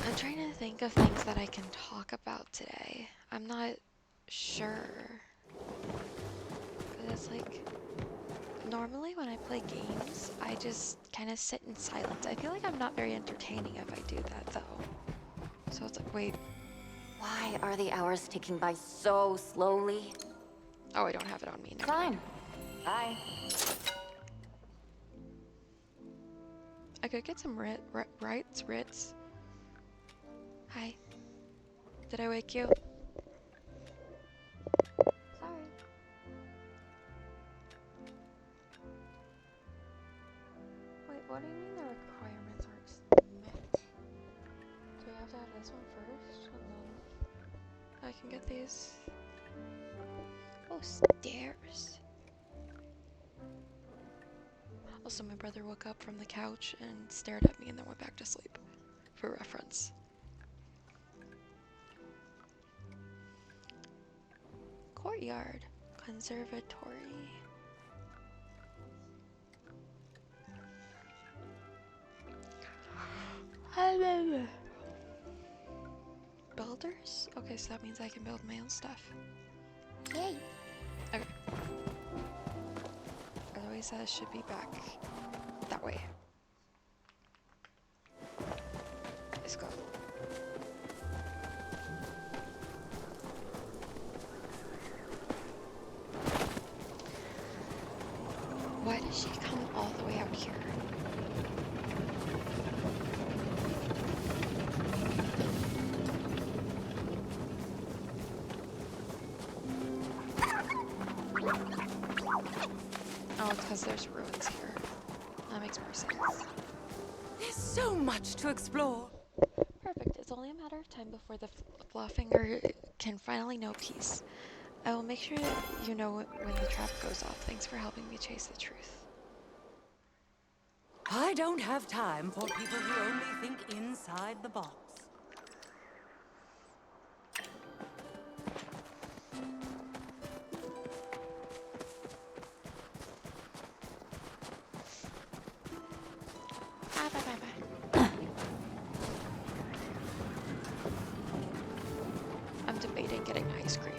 I'm trying to think of things that I can talk about today. I'm not sure. 'Cause it's like, normally when I play games, I just kind of sit in silence. I feel like I'm not very entertaining if I do that though. So it's like, wait, Why are the hours ticking by so slowly? oh, I don't have it on me. Never mind. Fine. Bye. I could get some Ritz. Hi. Did I wake you? Sorry. Wait, what do you mean the requirements aren't met? Do we have to have this one first? And then I can get these. Oh, stairs. Also, my brother woke up from the couch and stared at me and then went back to sleep. For reference. Courtyard. Conservatory. Builders? Okay, so that means I can build my own stuff. Yay. Okay. Otherwise, that should be back that way. Let's go. Why does she come all the way out here? Oh, it's because there's ruins here. That makes more sense. There's so much to explore. Perfect. It's only a matter of time before the Fluffinger can finally know peace. I will make sure you know when the trap goes off. Thanks for helping me chase the truth. I don't have time for people who only think inside the box. Bye, bye, bye, bye. I'm debating getting ice cream.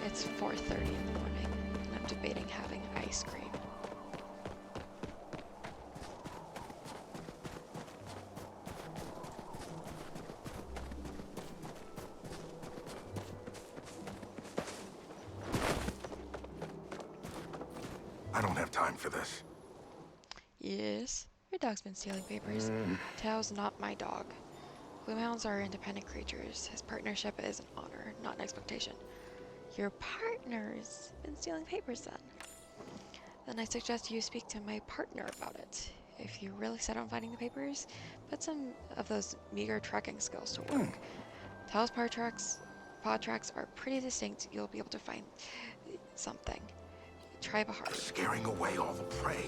It's 4:30 in the morning, and I'm debating having ice cream. I don't have time for this. Yes, your dog's been stealing papers. Tao's not my dog. Gloomhounds are independent creatures. His partnership is an honor, not an expectation. Your partner's been stealing papers then. Then I suggest you speak to my partner about it. If you're really set on finding the papers, put some of those meager tracking skills to work. Tao's paw tracks are pretty distinct. You'll be able to find something. Try Bahar. Scaring away all the prey.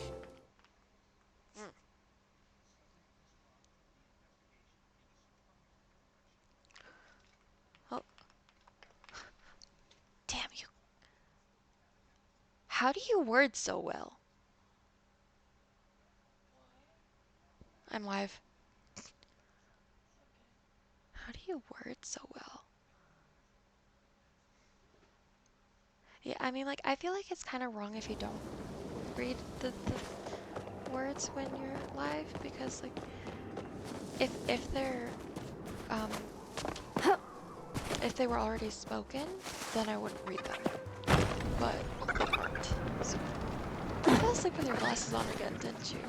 Oh. Damn you. How do you word so well? I'm live. How do you word so well? Yeah, I mean, like, I feel like it's kind of wrong if you don't read the words when you're live, because, like, if they're, If they were already spoken, then I wouldn't read them. But they weren't. So. You fell asleep with your glasses on again, didn't you?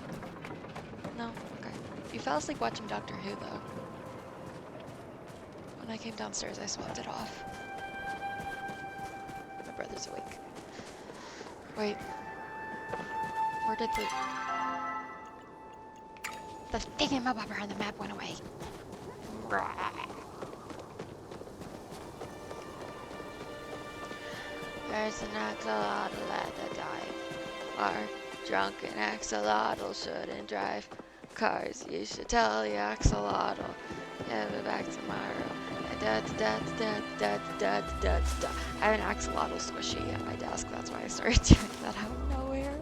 No? Okay. You fell asleep watching Doctor Who, though. When I came downstairs, I swapped it off. My brother's awake. Wait. Where did the thingamabobber on the map went away? There's an axolotl at the dive. Our drunken axolotl shouldn't drive cars. You should tell the axolotl. Yeah, be back tomorrow. Da, da, da, da, da, da, da. I have an axolotl squishy at my desk. That's why I started doing that out of nowhere.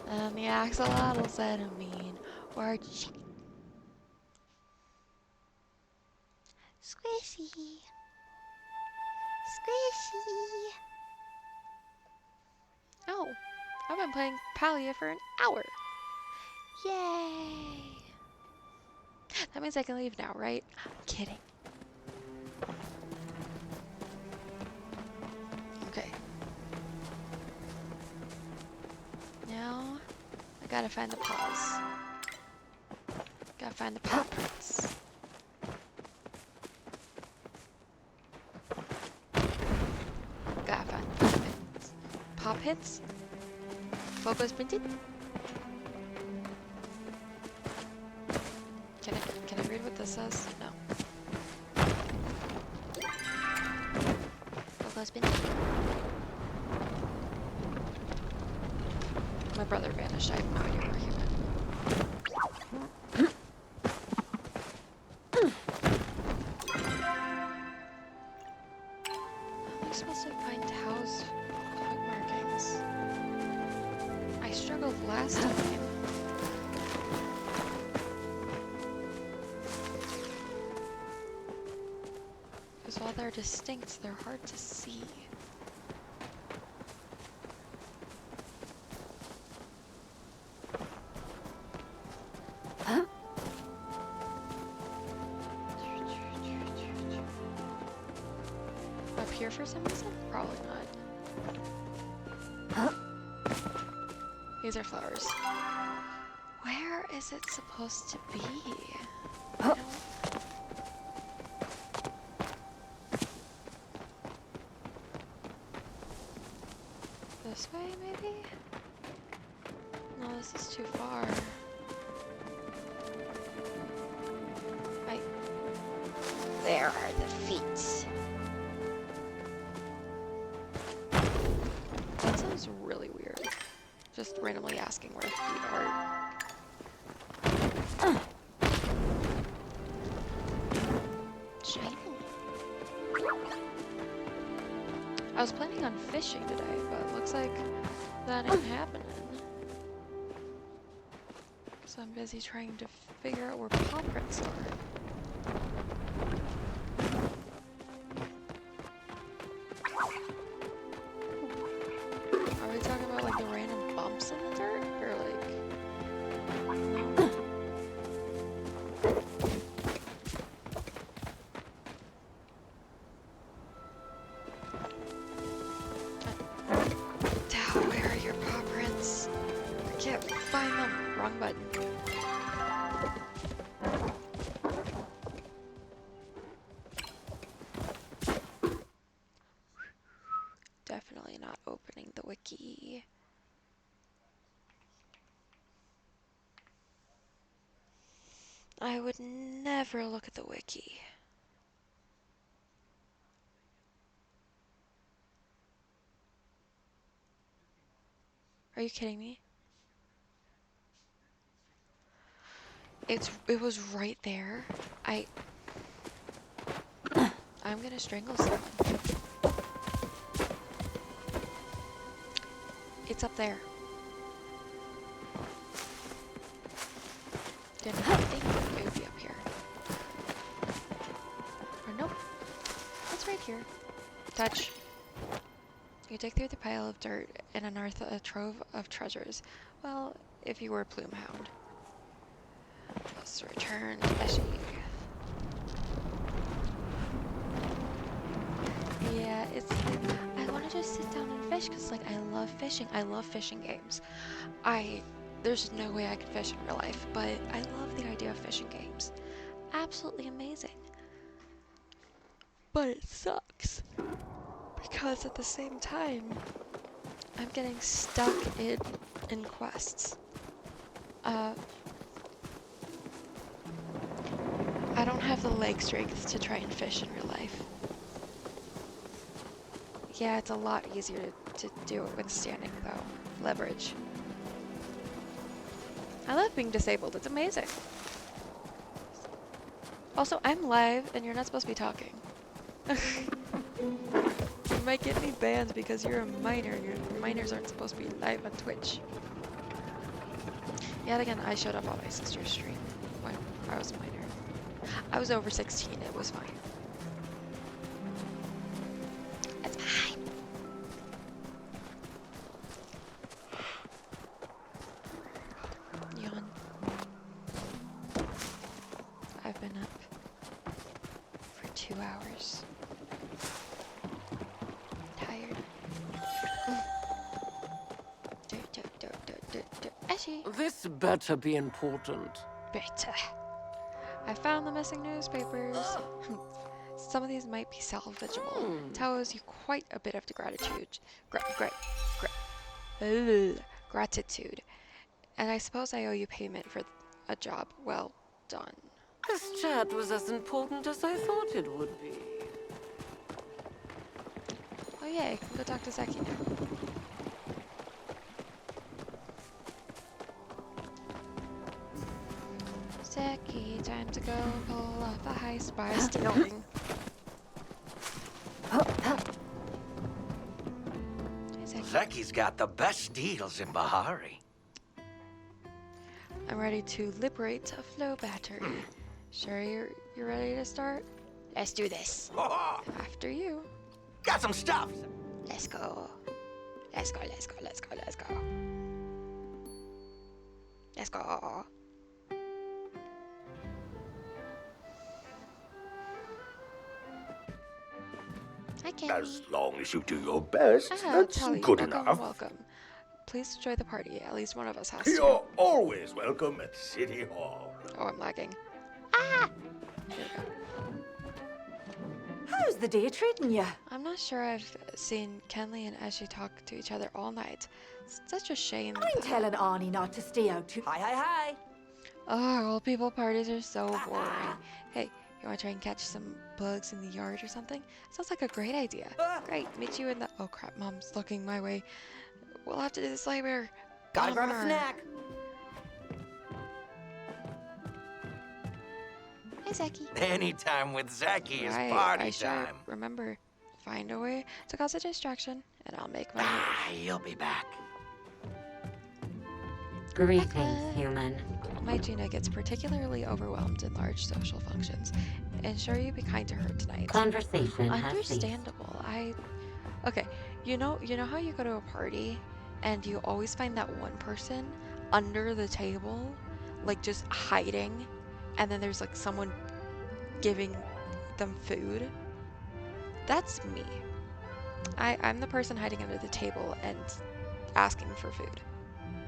And the axolotl said a mean word. Squishy. Squishy. Oh, I've been playing Palia for an hour. Yay. That means I can leave now, right? I'm kidding. Okay. Now, I gotta find the paws. Gotta find the paw prints. Gotta find the paw prints. Paw prints? Photos printed? Can I read what this says? No. Photos printed? My brother vanished. I have no idea where he went. I'm supposed to find house foot markings. I struggled last time. Because while they're distinct, they're hard to see. Up here for some reason? Probably not. These are flowers. Where is it supposed to be? I don't... This way, maybe? No, this is too far. Right. There are the feet. That sounds really weird. Just randomly asking where the feet are. Shiny. I was planning on fishing today, but it looks like that ain't happening. So I'm busy trying to figure out where paw prints are. Are we talking about like the random bumps in the dirt? Or like... Where are your paw prints? I can't find them. Wrong button. Definitely not opening the wiki. I would never look at the wiki. Are you kidding me? It was right there. I'm gonna strangle someone. It's up there. Didn't think it would be up here. Or nope. It's right here. Touch. You dig through the pile of dirt and unearth a trove of treasures. Well, if you were a plume hound. Let's return fishing. it's like I want to just sit down and fish because like I love fishing. I love fishing games. There's no way I could fish in real life, but I love the idea of fishing games. Absolutely amazing. But it sucks because at the same time I'm getting stuck in quests. I don't have the leg strength to try and fish in real life. Yeah, it's a lot easier to do it when standing though. Leverage. I love being disabled, it's amazing. Also, I'm live and you're not supposed to be talking. You might get me banned because you're a minor. Minors aren't supposed to be live on Twitch. Yet again, I showed up on my sister's stream when I was a minor. I was over 16, it was fine. It's fine. Yawn. I've been up for 2 hours. Tired. Ashy. This better be important. Better. I found the missing newspapers. Some of these might be salvageable. It owes you quite a bit of gratitude. Gratitude. And I suppose I owe you payment for a job well done. This chat was as important as I thought it would be. Oh yeah, I can go talk to Zeki now. Zeki, time to go pull off a heist by stealing. Zeki's got the best deals in Bahari. I'm ready to liberate a flow battery. Sure you're ready to start? Let's do this. After you. Got some stuff. Let's go. Let's go. Hi, Candy. As long as you do your best, that's Tally, good welcome, enough. welcome. Please enjoy the party. At least one of us has You're to. always welcome at City Hall. Oh, I'm lagging. Ah! There we go. How's the day treating you? I'm not sure I've seen Kenley and Ashley talk to each other all night. It's such a shame. I'm telling Arnie not to stay out too. Hi. Oh, old people parties are so boring. Hey, you want to try and catch some bugs in the yard or something? Sounds like a great idea. Great, meet you in the... Oh crap, Mom's looking my way. We'll have to do this later. Gotta grab a Bummer. snack. Hi, Zeki. Anytime with Zeki is Right, party I shall time. remember. Find a way to cause a distraction, and I'll make my move. Ah, you'll be back. Greetings, human. My Gina gets particularly overwhelmed in large social functions. Ensure you be kind to her tonight. Conversation has ceased. Understandable. Okay, you know how you go to a party and you always find that one person under the table, like just hiding, and then there's like someone giving them food? That's me. I'm the person hiding under the table and asking for food.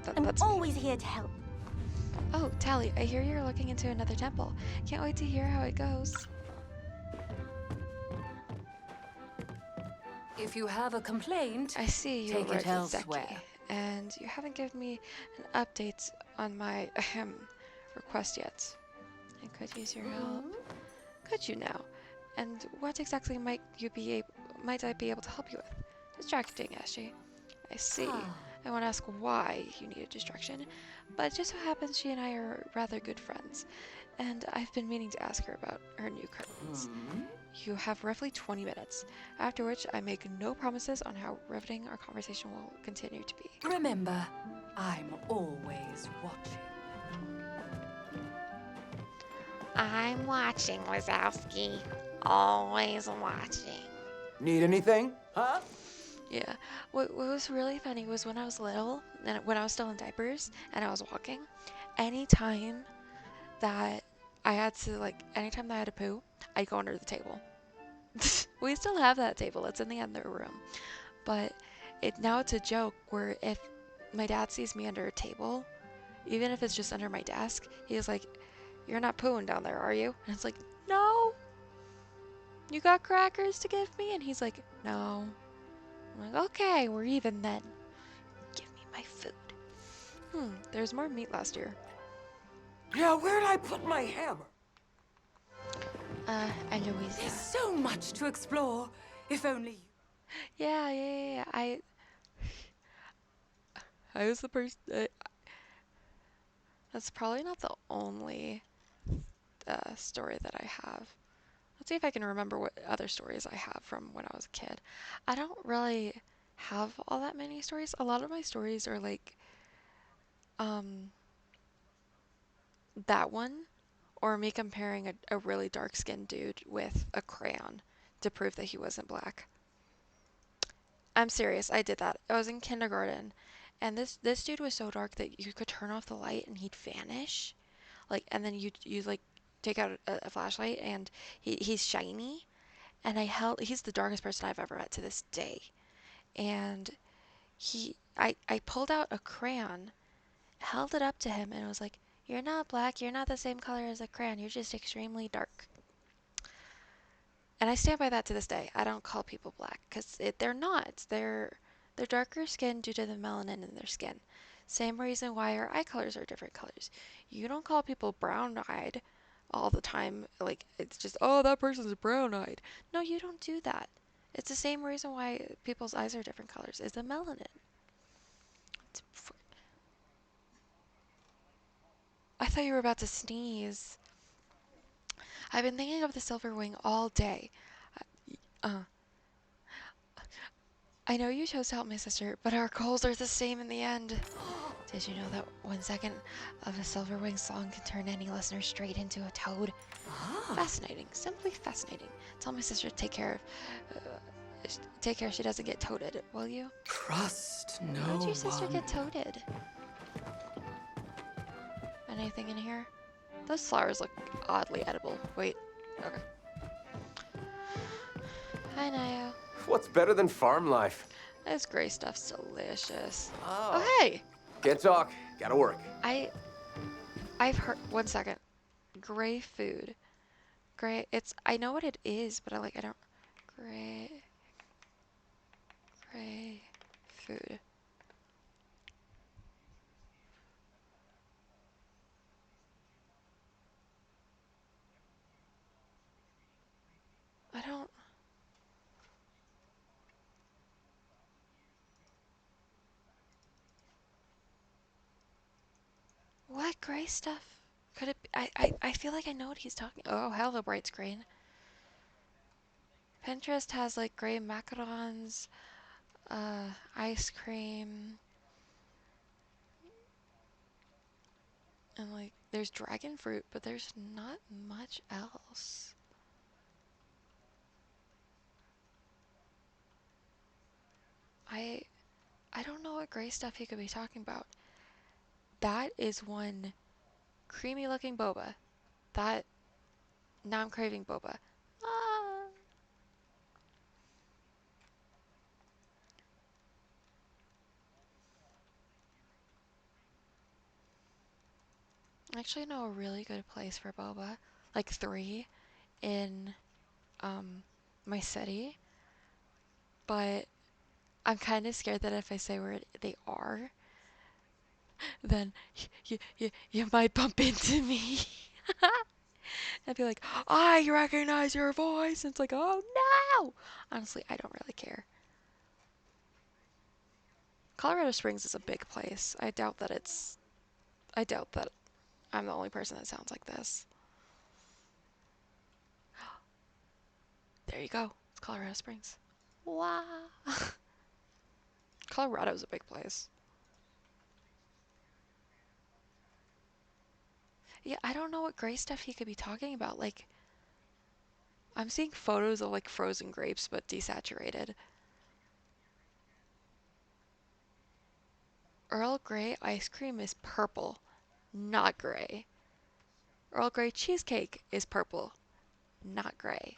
That's me. Always here to help. Oh, Tally, I hear you're looking into another temple. Can't wait to hear how it goes. If you have a complaint, I see you take work it with elsewhere. Zeki, and you haven't given me an update on my request yet. I could use your help. Could you now? And what exactly might I be able to help you with? Distracting, Ashley. I see. I want to ask why you need a distraction, but it just so happens she and I are rather good friends, and I've been meaning to ask her about her new curtains. You have roughly 20 minutes, after which I make no promises on how riveting our conversation will continue to be. remember, I'm always watching. I'm watching, Wazowski. Always watching. Need anything? Huh? Yeah, what was really funny was when I was little, and when I was still in diapers, and I was walking, anytime that I had to poo, I'd go under the table. We still have that table. It's in the other room. But now it's a joke where if my dad sees me under a table, even if it's just under my desk, he's like, "You're not pooing down there, are you?" And it's like, "No. You got crackers to give me?" And he's like, "No." I'm like, "Okay, we're even then. Give me my food." There's more meat last year. Yeah, where'd I put my hammer? Eloise. There's so much to explore. If only you... Yeah. I was the person. That's probably not the only story that I have. Let's see if I can remember what other stories I have from when I was a kid. I don't really have all that many stories. A lot of my stories are like that one, or me comparing a really dark-skinned dude with a crayon to prove that he wasn't black. I'm serious, I did that. I was in kindergarten, and this dude was so dark that you could turn off the light and he'd vanish. Like, and then you like take out a flashlight and he's shiny. And he's the darkest person I've ever met to this day. And I pulled out a crayon, held it up to him, and I was like, "You're not black, you're not the same color as a crayon, you're just extremely dark." And I stand by that to this day. I don't call people black, because they're not. They're darker skin due to the melanin in their skin. Same reason why our eye colors are different colors. You don't call people brown-eyed all the time. Like, it's just, "Oh, that person's brown-eyed." No, you don't do that. It's the same reason why people's eyes are different colors. It's the melanin. I thought you were about to sneeze. I've been thinking of the silver wing all day. I know you chose to help my sister, but our goals are the same in the end. Did you know that 1 second of a Silverwing song can turn any listener straight into a toad? Fascinating. Simply fascinating. Tell my sister to take care she doesn't get toaded, will you? Trust no How did your sister one. get toaded? Anything in here? Those flowers look oddly edible. Wait. Okay. Hi, Nayo. What's better than farm life? This gray stuff's delicious. Oh. Oh, hey! Can't talk. Gotta work. I've heard. 1 second. Gray food. Gray. I know what it is, but I don't. Gray food. I don't. What gray stuff could it be? I feel like I know what he's talking. Oh, hello, bright screen. Pinterest has like gray macarons, ice cream, and like there's dragon fruit, but there's not much else. I don't know what gray stuff he could be talking about. That is one creamy looking boba. That now I'm craving boba. Ah. I actually know a really good place for boba. Like 3 in my city. But I'm kind of scared that if I say where they are, then you might bump into me. I'd be like, "I recognize your voice." And it's like, "Oh no!" Honestly, I don't really care. Colorado Springs is a big place. I doubt that I'm the only person that sounds like this. There you go. It's Colorado Springs. Wow. Colorado's a big place. Yeah, I don't know what gray stuff he could be talking about. Like, I'm seeing photos of like frozen grapes, but desaturated. Earl Grey ice cream is purple, not gray. Earl Grey cheesecake is purple, not gray.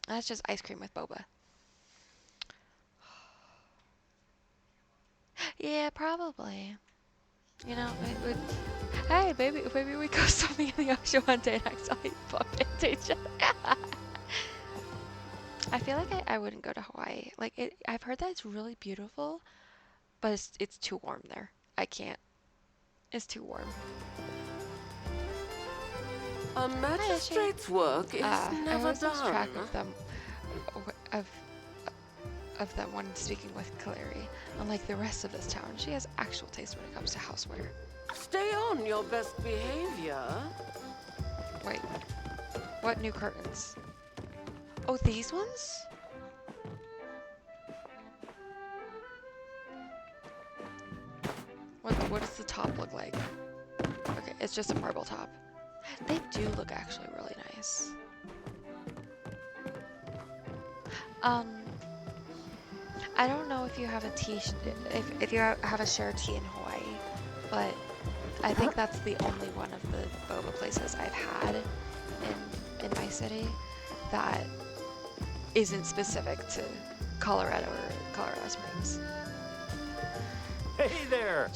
That's just ice cream with boba. Yeah, probably. You know, it would. Hey, maybe we go swimming in the ocean one day and accidentally bump into each other. I feel like I wouldn't go to Hawaii. Like I've heard that it's really beautiful, but it's too warm there. I can't. It's too warm. A magistrate's work is I never always lose track done. of them, of them when speaking with Clary. Unlike the rest of this town, she has actual taste when it comes to houseware. Stay on your best behavior. Wait, what new curtains? Oh, these ones? What does the top look like? Okay, it's just a marble top. They do look actually really nice. I don't know if you have a tea, if you have a shared tea in Hawaii, but I think that's the only one of the boba places I've had in my city that isn't specific to Colorado or Colorado Springs. Hey there!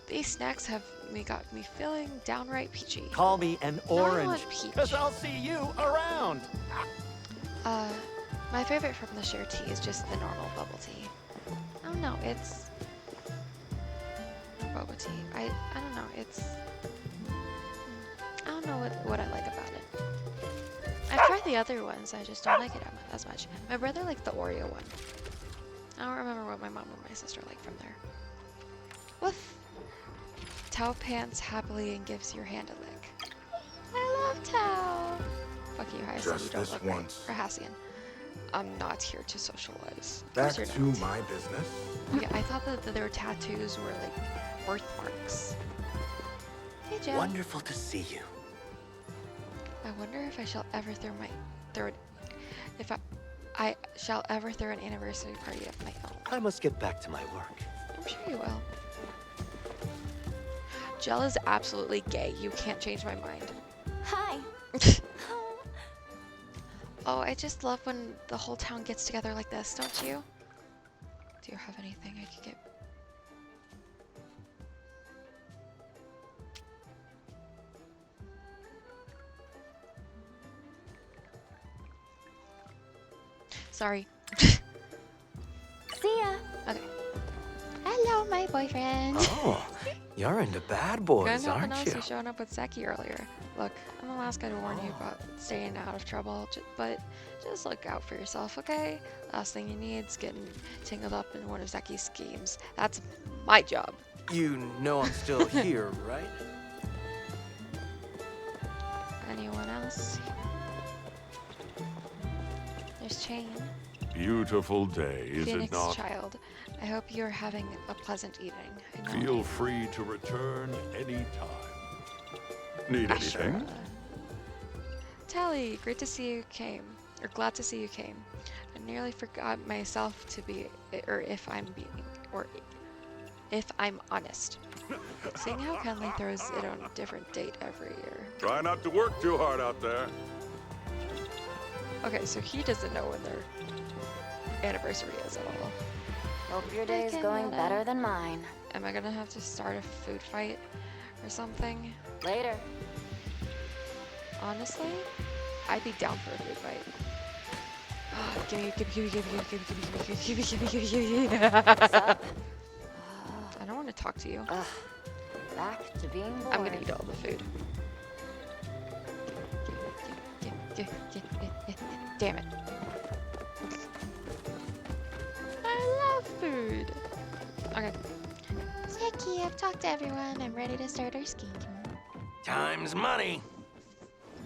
These snacks have got me feeling downright peachy. Call me an orange, peach. because I'll see you around. My favorite from the shared tea is just the normal bubble tea. I don't know, it's boba tea. I don't know, it's I don't know what I like about it. I've tried the other ones, I just don't like it as much. My brother liked the Oreo one. I don't remember what my mom or my sister like from there. Woof! Tao pants happily and gives your hand a lick. I love Tao! Fuck you, Hyacinth, Just you don't this look once. right. Or Hassian. I'm not here to socialize. Of Back course to you're not. my business. Yeah, I thought that their tattoos were like birthmarks. Hey, Joe. Wonderful to see you. I wonder if I shall ever I shall ever throw an anniversary party of my own. I must get back to my work. I'm sure you will. Jell is absolutely gay. You can't change my mind. Hi. Oh, I just love when the whole town gets together like this, don't you? Do you have anything I could get? Sorry. See ya. Okay. Hello, my boyfriend. Oh, you're into bad boys, Couldn't help but aren't notice you? you showing up with Zeki earlier. Look, I'm the last guy to warn you about staying out of trouble, but just look out for yourself, okay? Last thing you need is getting tangled up in one of Zeki's schemes. That's my job. You know I'm still here, right? Anyone else? There's Chain. Beautiful day, is Phoenix it not? Child. I hope you're having a pleasant evening. I know Feel free to return anytime. Need anything? Ashura. Tally, great to see you came. Or glad to see you came. I nearly forgot myself to be, or if I'm honest. Seeing how Kenley throws it on a different date every year. Try not to work too hard out there. Okay, so he doesn't know when their anniversary is at all. Hope your day is going better than mine. Am I gonna have to start a food fight or something? Later. Honestly, I'd be down for a food fight. Gimme. What's up? I don't want to talk to you. Back to being bored. I'm gonna eat all the food. Damn it. I love food. Okay. Zeki, I've talked to everyone. I'm ready to start our scheme. Time's money.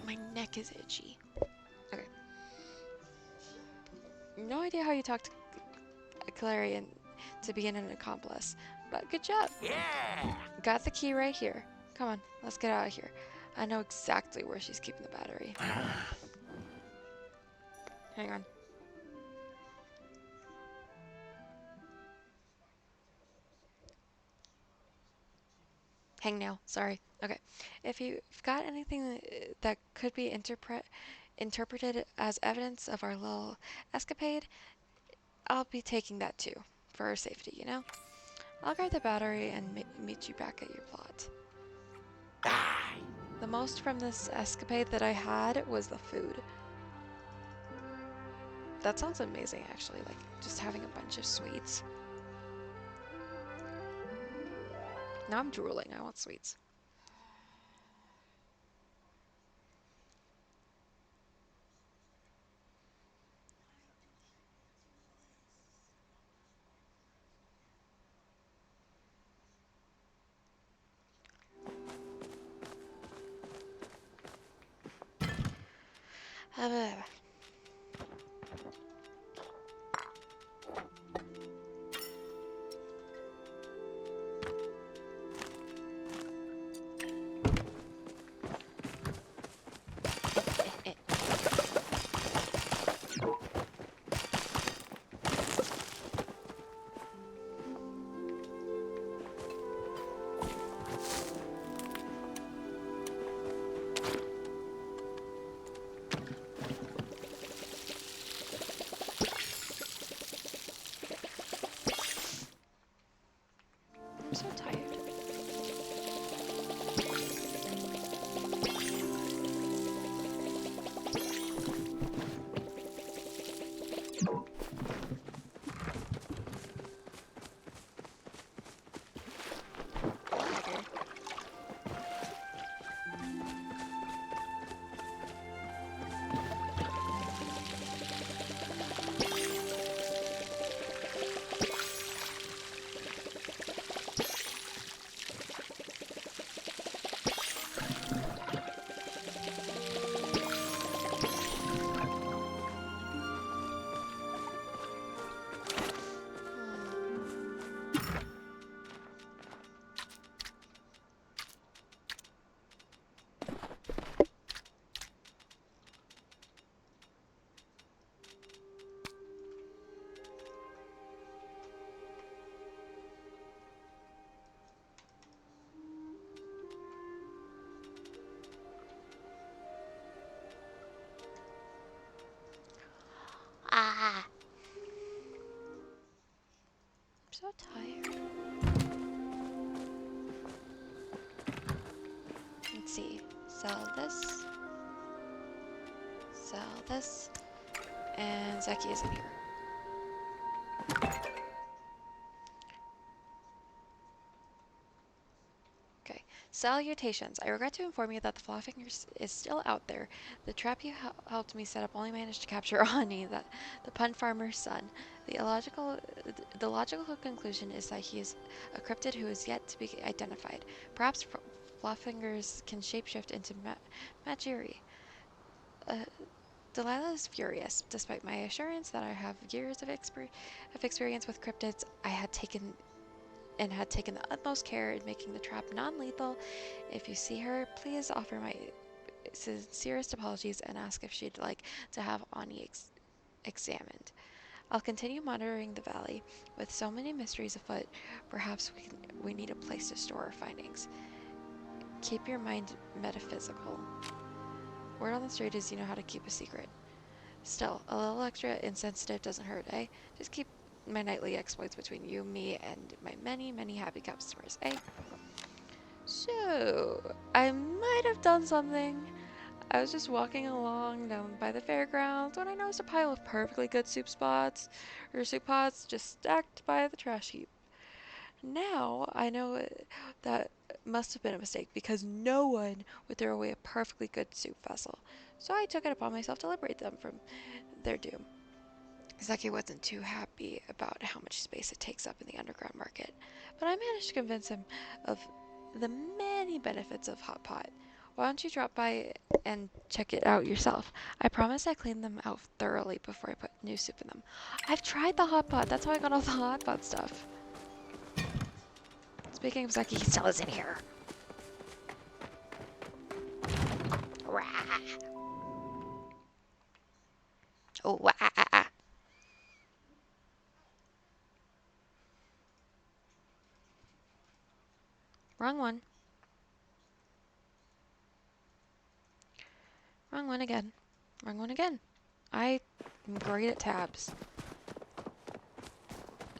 My neck is itchy. Okay. No idea how you talked to Clary and to being an accomplice, but good job. Yeah. Got the key right here. Come on, let's get out of here. I know exactly where she's keeping the battery. Hang on. Hangnail, sorry. Okay. If you've got anything that could be interpreted as evidence of our little escapade, I'll be taking that too, for our safety, you know? I'll guard the battery and meet you back at your plot. The most from this escapade that I had was the food. That sounds amazing, actually, like just having a bunch of sweets. Now I'm drooling, I want sweets. I'm so tired. Tiger. Ah. I'm so tired. Let's see. Sell this. Sell this. And Zeki is in here. Okay. Salutations. I regret to inform you that the Flawfingers is still out there. The trap you helped me set up only managed to capture Ani, the pun farmer's son. The logical conclusion is that he is a cryptid who is yet to be identified. Perhaps Flawfingers can shapeshift into Majiri. Delilah is furious. Despite my assurance that I have years of experience with cryptids, I had taken the utmost care in making the trap non-lethal. If you see her, please offer my sincerest apologies and ask if she'd like to have Ani examined. I'll continue monitoring the valley. With so many mysteries afoot, perhaps we need a place to store our findings. Keep your mind metaphysical. Word on the street is you know how to keep a secret. Still, a little extra insensitive doesn't hurt, eh? Just keep my nightly exploits between you, me, and my many, many happy customers, eh? So, I might have done something. I was just walking along down by the fairgrounds when I noticed a pile of perfectly good soup pots just stacked by the trash heap. Now, I know that must have been a mistake because no one would throw away a perfectly good soup vessel. So I took it upon myself to liberate them from their doom. Zeki wasn't too happy about how much space it takes up in the underground market, but I managed to convince him of the many benefits of Hot Pot. Why don't you drop by and check it out yourself? I promise I clean them out thoroughly before I put new soup in them. I've tried the Hot Pot. That's how I got all the Hot Pot stuff. Speaking of Zeki, he still is in here. Rah. Oh, ah, ah, ah. Wrong one. Wrong one again. Wrong one again. I am great at tabs.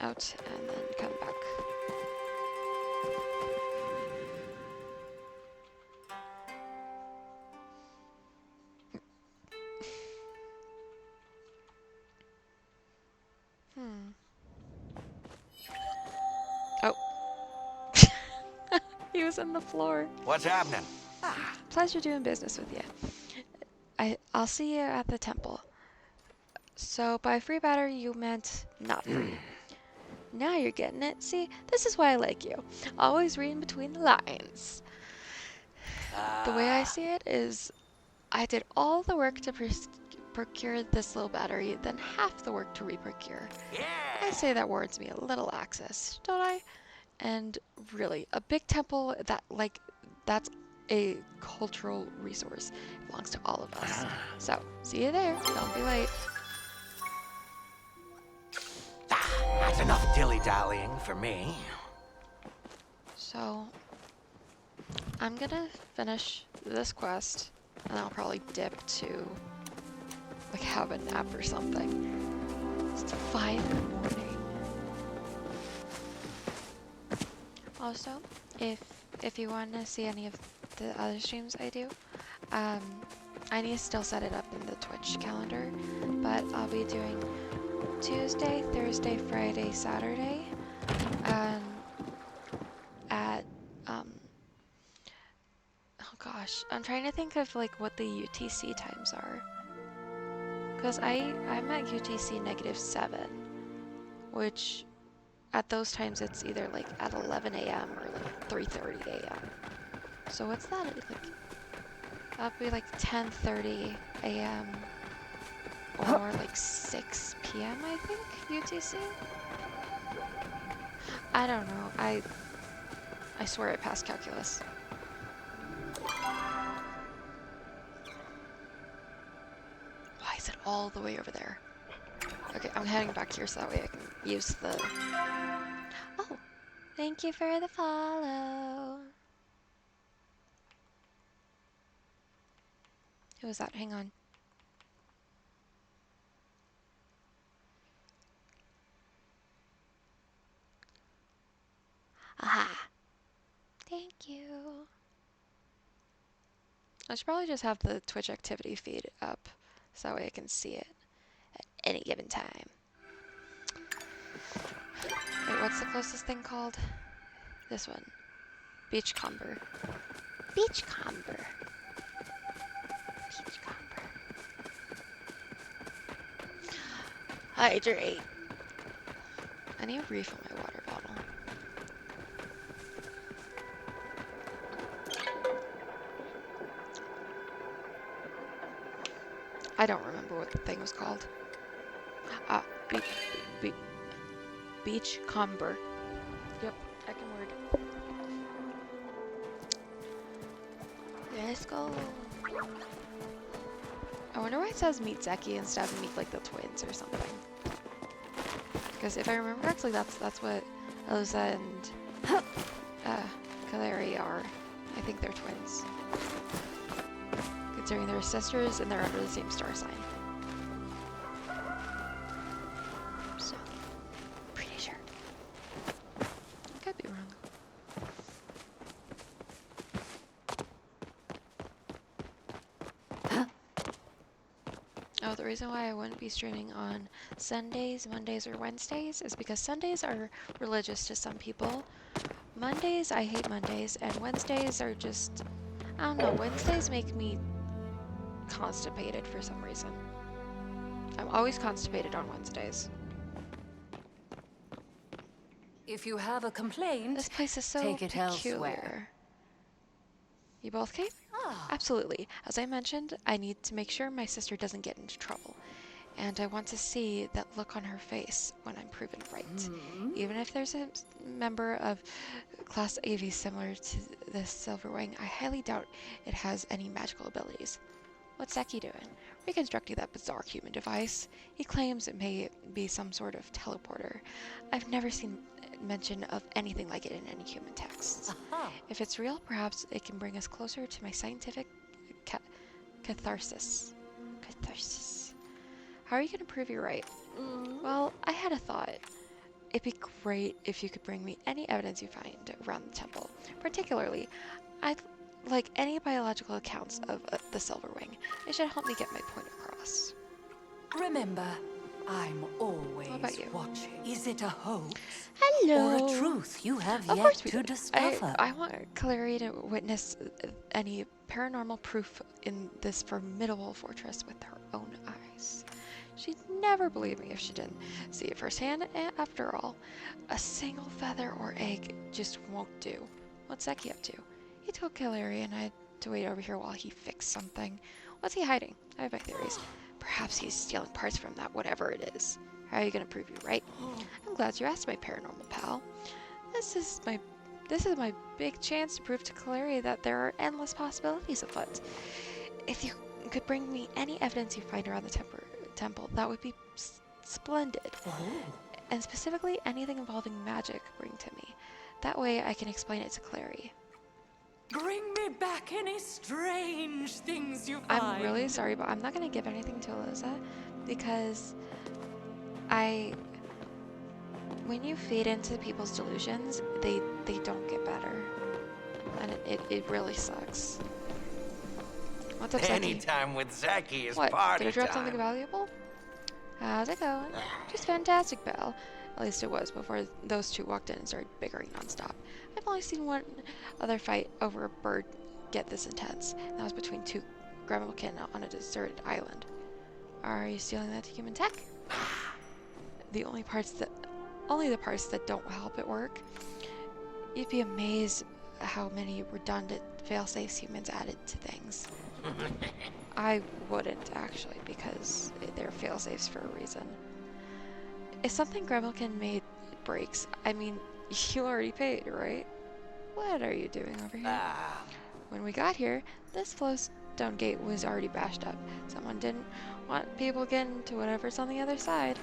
Out and then come back. Oh. He was on the floor. What's happening? Pleasure doing business with you. I'll see you at the temple. So by free battery you meant not free. Now you're getting it. See, this is why I like you. Always reading between the lines. The way I see it is I did all the work to procure this little battery, then half the work to re-procure. Yeah! I say that warrants me a little access, don't I? And really, a big temple, that's a cultural resource. It belongs to all of us. So, see you there. Don't be late. That's enough dilly-dallying for me. So, I'm gonna finish this quest, and I'll probably dip to, like, have a nap or something. It's 5 in the morning. Also, if you want to see any of the other streams I do, I need to still set it up in the Twitch calendar, but I'll be doing Tuesday, Thursday, Friday, Saturday, at oh gosh, I'm trying to think of like what the UTC times are, because I'm at UTC -7, which at those times it's either like at 11 a.m. or like 3:30 a.m. So what's that like? That'd be like 10:30 a.m. or like 6 p.m. I think, UTC? I don't know. I swear I passed calculus. Why is it all the way over there? Okay, I'm heading back here so that way I can use the... Oh, thank you for the follow. Who was that? Hang on. Aha. Thank you. I should probably just have the Twitch activity feed up so that way I can see it at any given time. Wait, what's the closest thing called? This one. Beachcomber. Beachcomber. Beachcomber. Hydrate. I need to refill my water bottle. I don't remember what the thing was called. Beachcomber. Yep, second word. Let's go. I wonder why it says meet Zeki instead of meet like the twins or something. Because if I remember correctly, that's what Elza and Kaleri are. I think they're twins. Considering they're sisters and they're under the same star sign. So, pretty sure. Could be wrong. Oh, the reason why I wouldn't be streaming on Sundays, Mondays, or Wednesdays is because Sundays are religious to some people. Mondays, I hate Mondays, and Wednesdays are just, I don't know, Wednesdays make me constipated for some reason. I'm always constipated on Wednesdays. If you have a complaint, This place is so take it peculiar. elsewhere. You both came? Absolutely. As I mentioned, I need to make sure my sister doesn't get into trouble. And I want to see that look on her face when I'm proven right. Even if there's a member of Class AV similar to this Silverwing, I highly doubt it has any magical abilities. What's Zeki doing? Reconstructing that bizarre human device. He claims it may be some sort of teleporter. I've never seen mention of anything like it in any human texts. If it's real, perhaps it can bring us closer to my scientific Catharsis. Catharsis. How are you gonna prove you're right? Well, I had a thought. It'd be great if you could bring me any evidence you find around the temple. Particularly, I'd like any biological accounts of the Silverwing. It should help me get my point across. Remember, I'm always What about you? watching. Is it a hoax? Hello. Or a truth you have Of yet course we to did. discover? I want Clary to witness any paranormal proof in this formidable fortress with her own eyes. She'd never believe me if she didn't see it firsthand. After all, a single feather or egg just won't do. What's Zeki up to? He told Clary and I to wait over here while he fixed something. What's he hiding? I have my theories. Perhaps he's stealing parts from that, whatever it is. How are you gonna prove you're right? I'm glad you asked, my paranormal pal. This is my big chance to prove to Clary that there are endless possibilities afoot. If you could bring me any evidence you find around the temple, that would be splendid. And specifically, anything involving magic, bring to me. That way I can explain it to Clary. Bring me back any strange things you find. I'm really sorry, but I'm not going to give anything to Eliza because when you feed into people's delusions, they don't get better. And it really sucks. What's up, Zeki? Anytime with Zeki is What? party Did I drop time. something valuable? How's it going? Just fantastic, pal. At least it was before those two walked in and started bickering nonstop. I've only seen one other fight over a bird get this intense. And that was between two gremlin on a deserted island. Are you stealing that to human tech? Only the parts that don't help it work. You'd be amazed how many redundant failsafes humans added to things. I wouldn't actually, because they're failsafes for a reason. If something Gremlin made breaks, I mean, you already paid, right? What are you doing over here? When we got here, this flowstone gate was already bashed up. Someone didn't want people getting to whatever's on the other side.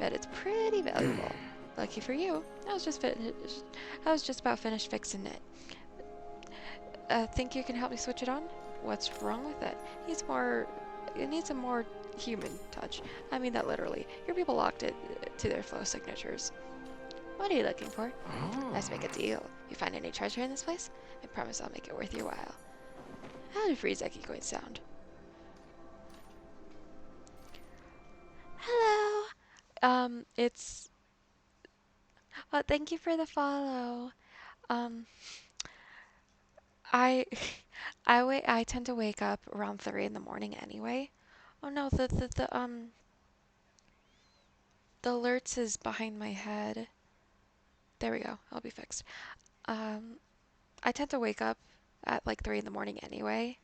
Bet it's pretty valuable. Lucky for you, I was just about finished fixing it. Think you can help me switch it on? What's wrong with it? It needs a more human touch. I mean that literally. Your people locked it to their flow signatures. What are you looking for? Let's make a deal. You find any treasure in this place? I promise I'll make it worth your while. How did Zeki going sound? Hello. It's. Oh, thank you for the follow. I I tend to wake up around 3 in the morning anyway. Oh no, the alerts is behind my head. There we go. I'll be fixed. I tend to wake up at like 3 in the morning anyway.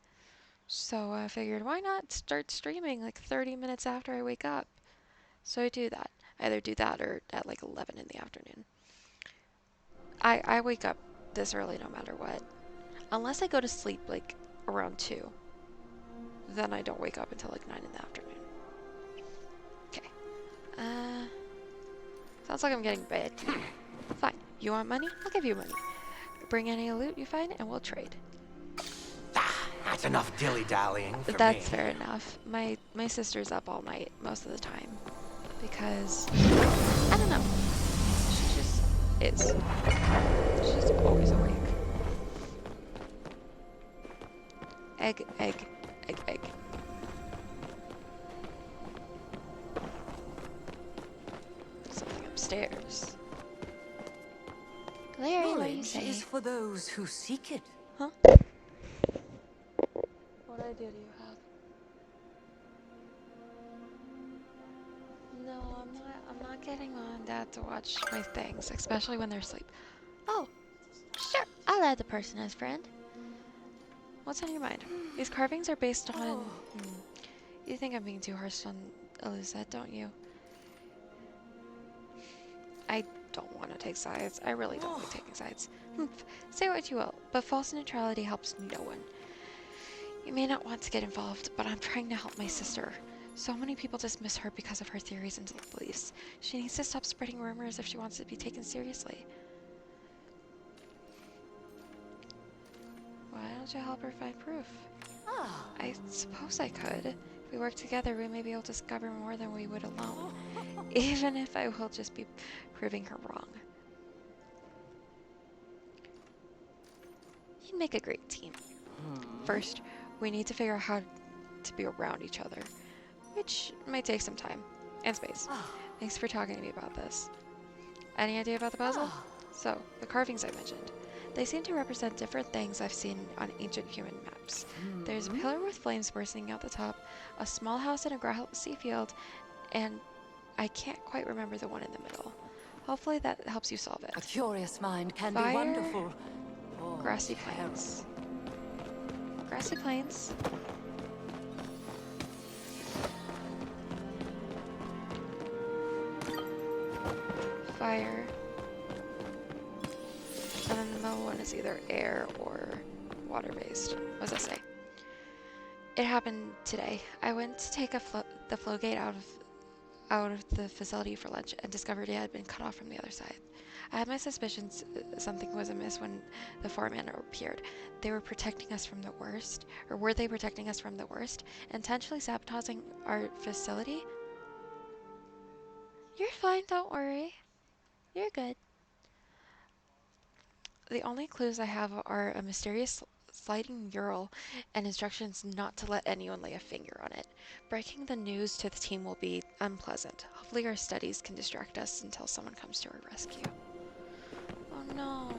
So I figured why not start streaming like 30 minutes after I wake up. So I do that. I either do that or at like 11 in the afternoon. I wake up this early no matter what. Unless I go to sleep like around 2. Then I don't wake up until like 9 in the afternoon. Okay. Sounds like I'm getting bad. Fine. You want money? I'll give you money. Bring any loot you find and we'll trade. That's enough dilly-dallying for That's me. fair enough. My sister's up all night most of the time. Because I don't know. She just is. She's always awake. Egg, egg, egg, egg. Something upstairs. Clary, what do you Knowledge say? is for those who seek it. Huh? What idea do you have? No, I'm not getting on Dad to watch my things, especially when they're asleep. Oh, sure. I'll add the person as friend. What's on your mind? These carvings are based on... You think I'm being too harsh on Elisette, don't you? I don't want to take sides. I really don't like taking sides. Say what you will, but false neutrality helps no one. You may not want to get involved, but I'm trying to help my sister. So many people dismiss her because of her theories and beliefs. She needs to stop spreading rumors if she wants to be taken seriously. Why don't you help her find proof? I suppose I could. If we work together, we may be able to discover more than we would alone. Even if I will just be proving her wrong. You'd make a great team. First, we need to figure out how to be around each other, which might take some time and space. Thanks for talking to me about this. Any idea about the puzzle? So, the carvings I mentioned. They seem to represent different things I've seen on ancient human maps. There's a pillar with flames bursting out the top, a small house in a grassy field, and I can't quite remember the one in the middle. Hopefully that helps you solve it. A curious mind can Fire, be wonderful. Grassy plains. Grassy plains. Fire. And then the middle one is either air or water-based. What does that say? It happened today. I went to take the flow gate out of the facility for lunch and discovered it had been cut off from the other side. I had my suspicions something was amiss when the foreman appeared. They were protecting us from the worst, or were they protecting us from the worst? Intentionally sabotaging our facility? You're fine, don't worry. You're good. The only clues I have are a mysterious sliding mural and instructions not to let anyone lay a finger on it. Breaking the news to the team will be unpleasant. Hopefully our studies can distract us until someone comes to our rescue. Oh no.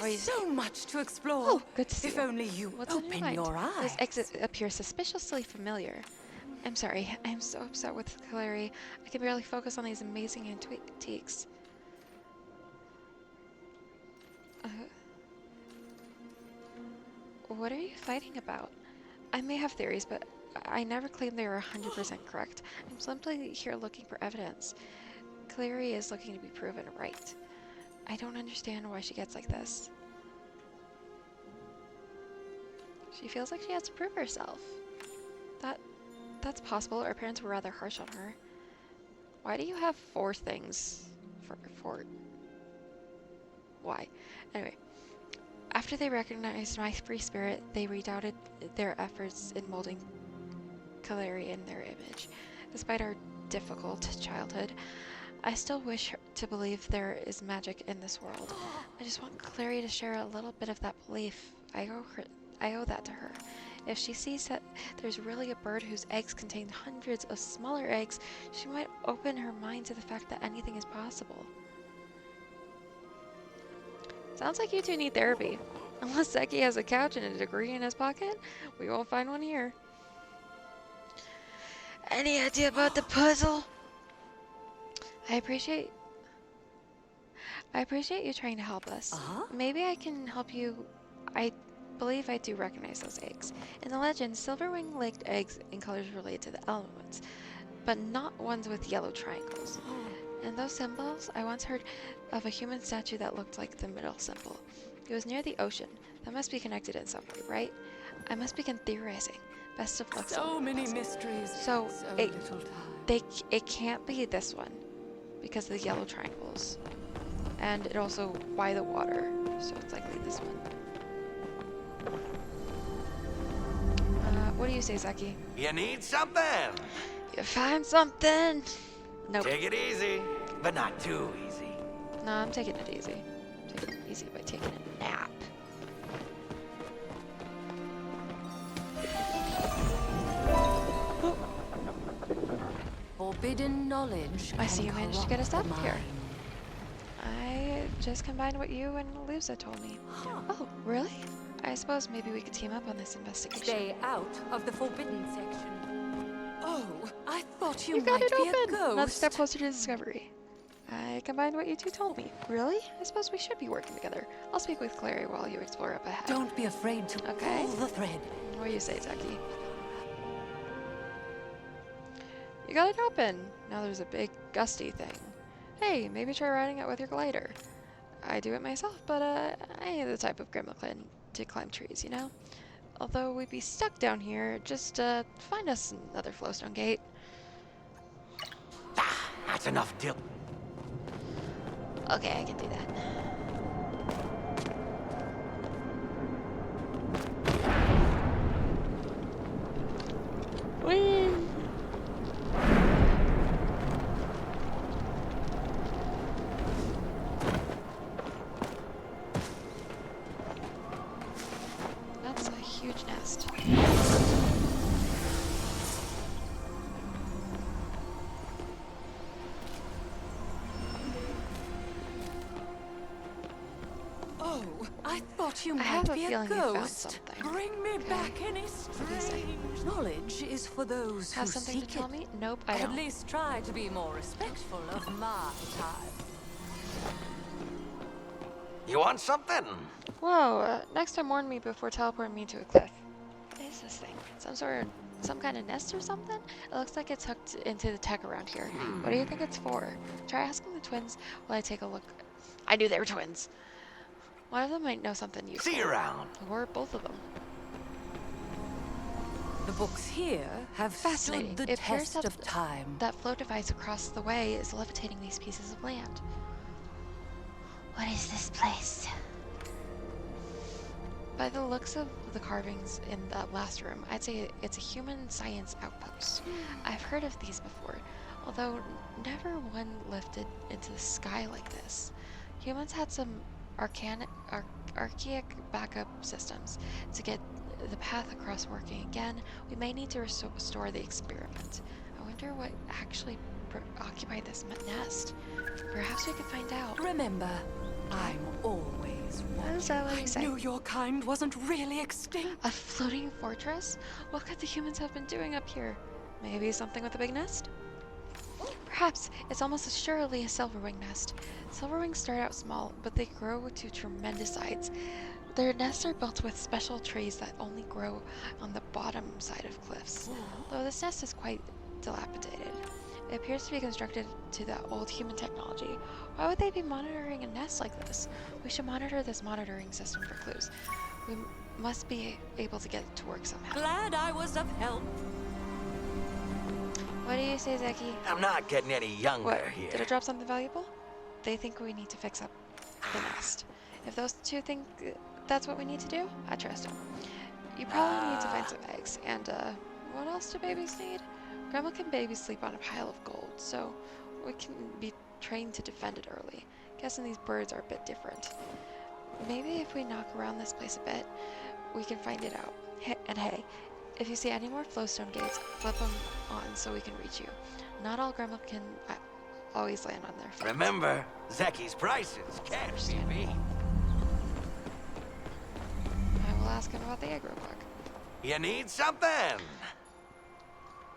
There's so much to explore. Oh, good to see if you. only you What's on your open mind? your eyes. This exit appears suspiciously familiar. I'm sorry, I'm so upset with Clary. I can barely focus on these amazing antiques. What are you fighting about? I may have theories, but I never claimed they were 100% correct. I'm simply here looking for evidence. Clary is looking to be proven right. I don't understand why she gets like this. She feels like she has to prove herself. That's possible. Her parents were rather harsh on her. Why do you have 4 things for why? Anyway, after they recognized my free spirit, they redoubted their efforts in molding Clary in their image. Despite our difficult childhood, I still wish to believe there is magic in this world. I just want Clary to share a little bit of that belief. I owe that to her. If she sees that there's really a bird whose eggs contain hundreds of smaller eggs, she might open her mind to the fact that anything is possible. Sounds like you two need therapy. Unless Zeki has a couch and a degree in his pocket, we won't find one here. Any idea about the puzzle? I appreciate you trying to help us. Maybe I can help you. I believe I do recognize those eggs. In the legend, silver-winged laid eggs in colors related to the elements, but not ones with yellow triangles. And those symbols, I once heard of a human statue that looked like the middle symbol. It was near the ocean. That must be connected in some way, right? I must begin theorizing. Best of luck. So many mysteries. So little time. it can't be this one because of the yellow triangles, and it also by the water. So it's likely this one. What do you say, Zeki? You need something? You find something? Nope. Take it easy, but not too easy. No, I'm taking it easy. Taking it easy by taking a nap. Forbidden knowledge. I see you can managed to get us corrupt up the here. mind. I just combined what you and Lusa told me. Oh, really? I suppose maybe we could team up on this investigation. Stay out of the forbidden section. Oh, I thought you, You got might it be open! a ghost. Another step closer to discovery. I combined what you two told me. Really? I suppose we should be working together. I'll speak with Clary while you explore up ahead. Don't be afraid to Okay. pull the thread. What do you say, Zeki? You got it open. Now there's a big gusty thing. Hey, maybe try riding it with your glider. I do it myself, but I ain't the type of gremlin to climb trees, you know? Although we'd be stuck down here, just find us another flowstone gate. Ah, that's enough, Dil. Okay, I can do that. Whee! That's a huge nest. Oh, I thought you I have might a be a feeling you found ghost. something. Bring me Okay. back any do you say? strange knowledge is for those Have who something to seek tell it. me? Nope, I At don't. least try to be more respectful of my time. You want something? Whoa, next time warn me before teleporting me to a cliff. What is this thing? Some kind of nest or something? It looks like it's hooked into the tech around here. What do you think it's for? Try asking the twins while I take a look. I knew they were twins. One of them might know something useful. See you around. Or both of them. The books here have Fascinating. stood the It appears test of time. That float device across the way is levitating these pieces of land. What is this place? By the looks of the carvings in that last room, I'd say it's a human science outpost. I've heard of these before, although never one lifted into the sky like this. Humans had some archaic backup systems. To get the path across working again, we may need to restore the experiment. I wonder what actually occupied this nest. Perhaps we could find out. Remember, I'm always watching. Is that what you I say? knew your kind wasn't really extinct. A floating fortress? What could the humans have been doing up here? Maybe something with a big nest? Perhaps it's almost assuredly a silverwing nest. Silverwings start out small, but they grow to tremendous size. Their nests are built with special trees that only grow on the bottom side of cliffs. Though this nest is quite dilapidated, it appears to be constructed to the old human technology. Why would they be monitoring a nest like this? We should monitor this monitoring system for clues. We must be able to get it to work somehow. Glad I was of help. What do you say, Zeki? I'm not getting any younger What? here. Did it drop something valuable? They think we need to fix up the nest. If those two think that's what we need to do, I trust them. You probably need to find some eggs. And, what else do babies need? Grandma can babies sleep on a pile of gold, so we can be trained to defend it early. Guessing these birds are a bit different. Maybe if we knock around this place a bit, we can find it out. And hey, if you see any more flowstone gates, flip them on so we can reach you. Not all Grandma can always land on their feet. Remember, Zeki's prices can't be beat. I will ask him about the egg real quick. You need something?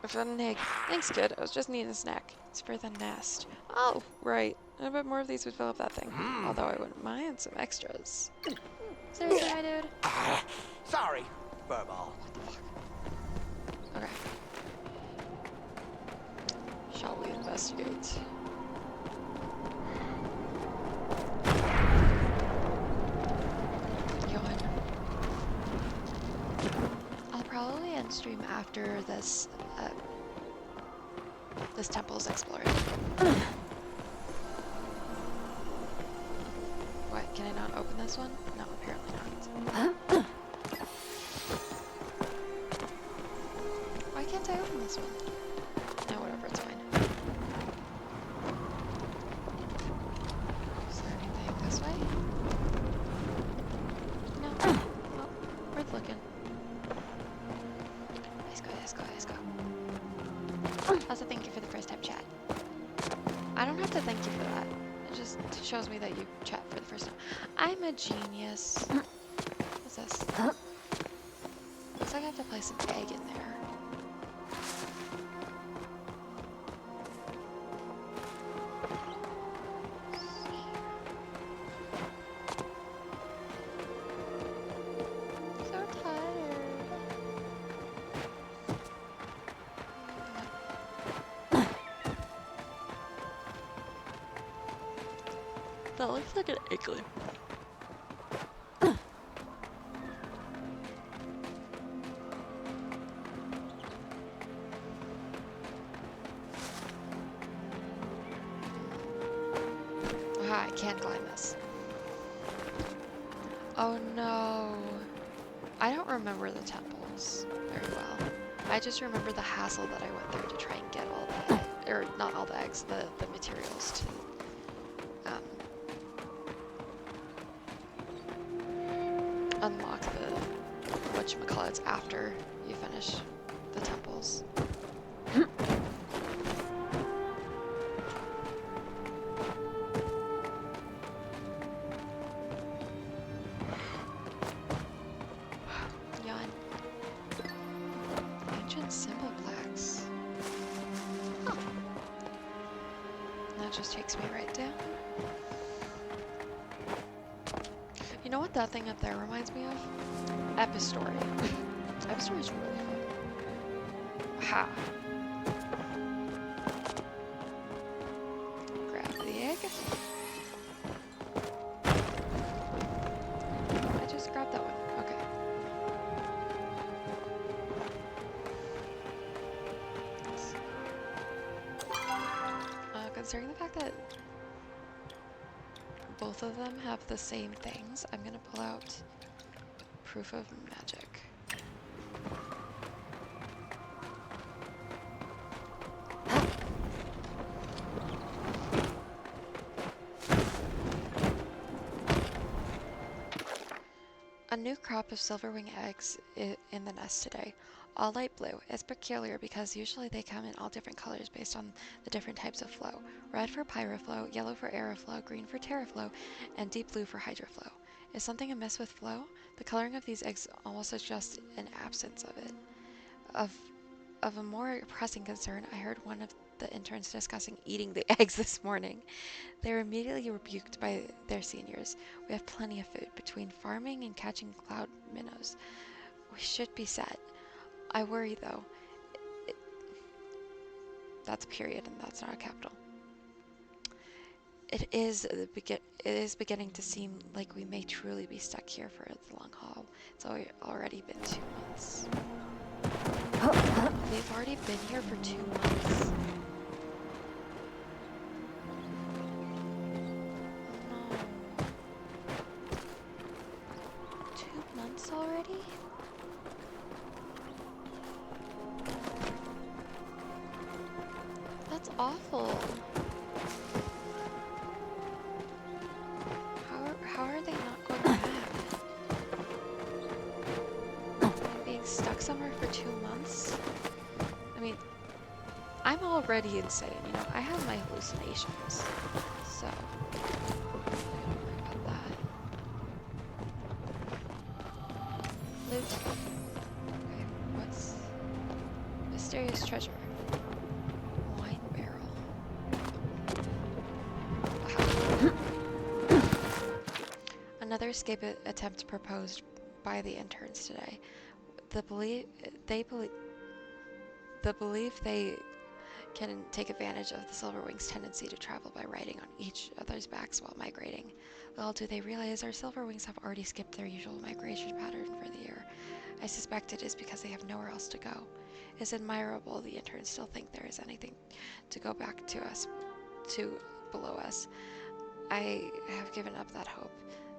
I found an egg. Thanks, kid. I was just needing a snack. It's for the nest. Oh, right. I bet more of these would fill up that thing. Although I wouldn't mind some extras. Seriously, my dude? Sorry, Furball. What the fuck? Okay. Shall we investigate? Yawn. I'll probably end stream after this, this temple's explored. What, can I not open this one? No, apparently not. Why can't I open this one? No, whatever, it's fine. Is there anything this way? No. Well, worth looking. Let's go, let's go, let's go. Also, thank you for the first time chat. I don't have to thank you for that. It just shows me that you chat for the first time. I'm a genius. What's this? Looks like I have to place an egg in there. So tired. That looks like an igloo. Aha, I can't climb this. Oh no. I don't remember the temples very well. I just remember the hassle that I went through to try and get all the, or not all the eggs, the materials to unlock the whatchamacallits after you finish the temples. Yawn. Ancient symbol plaques. Huh. That just takes me right down. You know what that thing up there reminds me of? Epistory. Epistory is really fun. Ha! Grab the egg. I just grabbed that one. Okay. Considering the fact that both of them have the same things, I'm gonna pull out Proof of Magic. A new crop of silverwing eggs in the nest today. All light blue. It's peculiar because usually they come in all different colors based on the different types of flow. Red for pyroflow, yellow for aeroflow, green for terraflow, and deep blue for hydroflow. Is something amiss with flow? The coloring of these eggs almost suggests an absence of it. Of a more pressing concern, I heard one of the interns discussing eating the eggs this morning. They were immediately rebuked by their seniors. We have plenty of food between farming and catching cloud minnows. We should be set. I worry though. That's a period and that's not a capital. It is beginning to seem like we may truly be stuck here for the long haul. It's already been 2 months. They've already been here for 2 months. No. 2 months already? That's awful. How are they not going back? Being stuck somewhere for 2 months? I mean, I'm already insane, you know, I have my hallucinations, so I don't worry about that. Loot. Okay, what's mysterious treasure? Wine barrel. Aha. Another escape attempt proposed by the interns today. They believe they can take advantage of the Silverwings' tendency to travel by riding on each other's backs while migrating. Little do they realize our Silverwings have already skipped their usual migration pattern for the year. I suspect it is because they have nowhere else to go. It's admirable the interns still think there is anything to go back to us, to below us. I have given up that hope.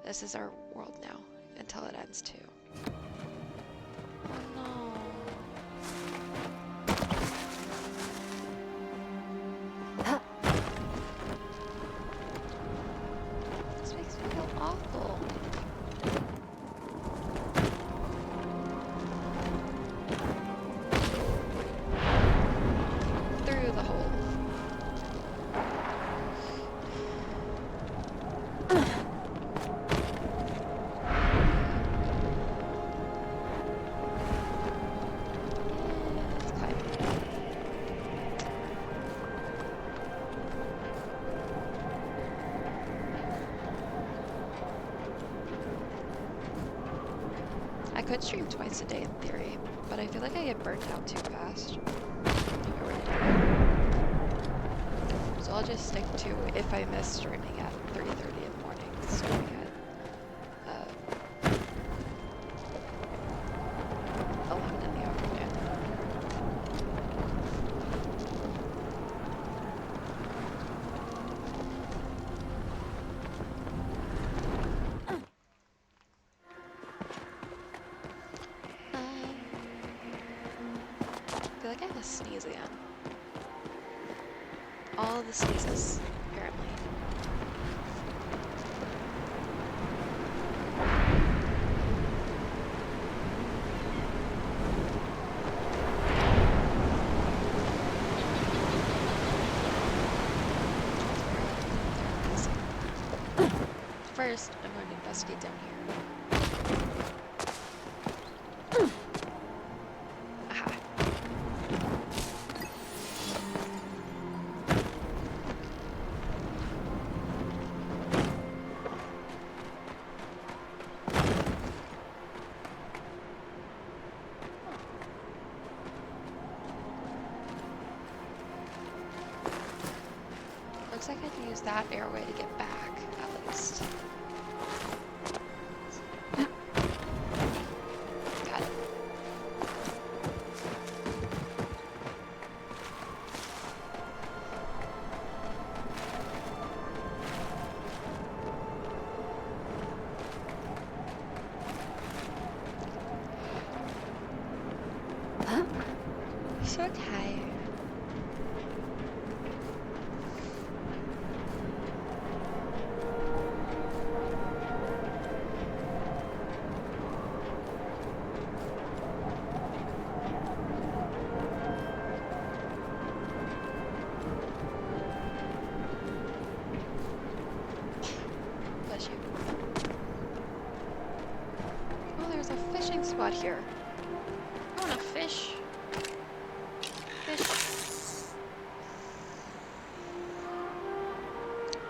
This is our world now, until it ends too. Oh no. This makes me feel awful. Through the hole. I could stream twice a day in theory, but I feel like I get burnt out too fast. So I'll just stick to if I miss streaming at 3:30 in the morning, starting at 11 in the afternoon. feel like I have a sneeze again. All the sneezes, apparently. First, I'm going to investigate down here. Aha. Looks like I can use that airway to get back, at least. Got it. So tired. Bless you. Oh, there's a fishing spot here. I want to fish. Fish.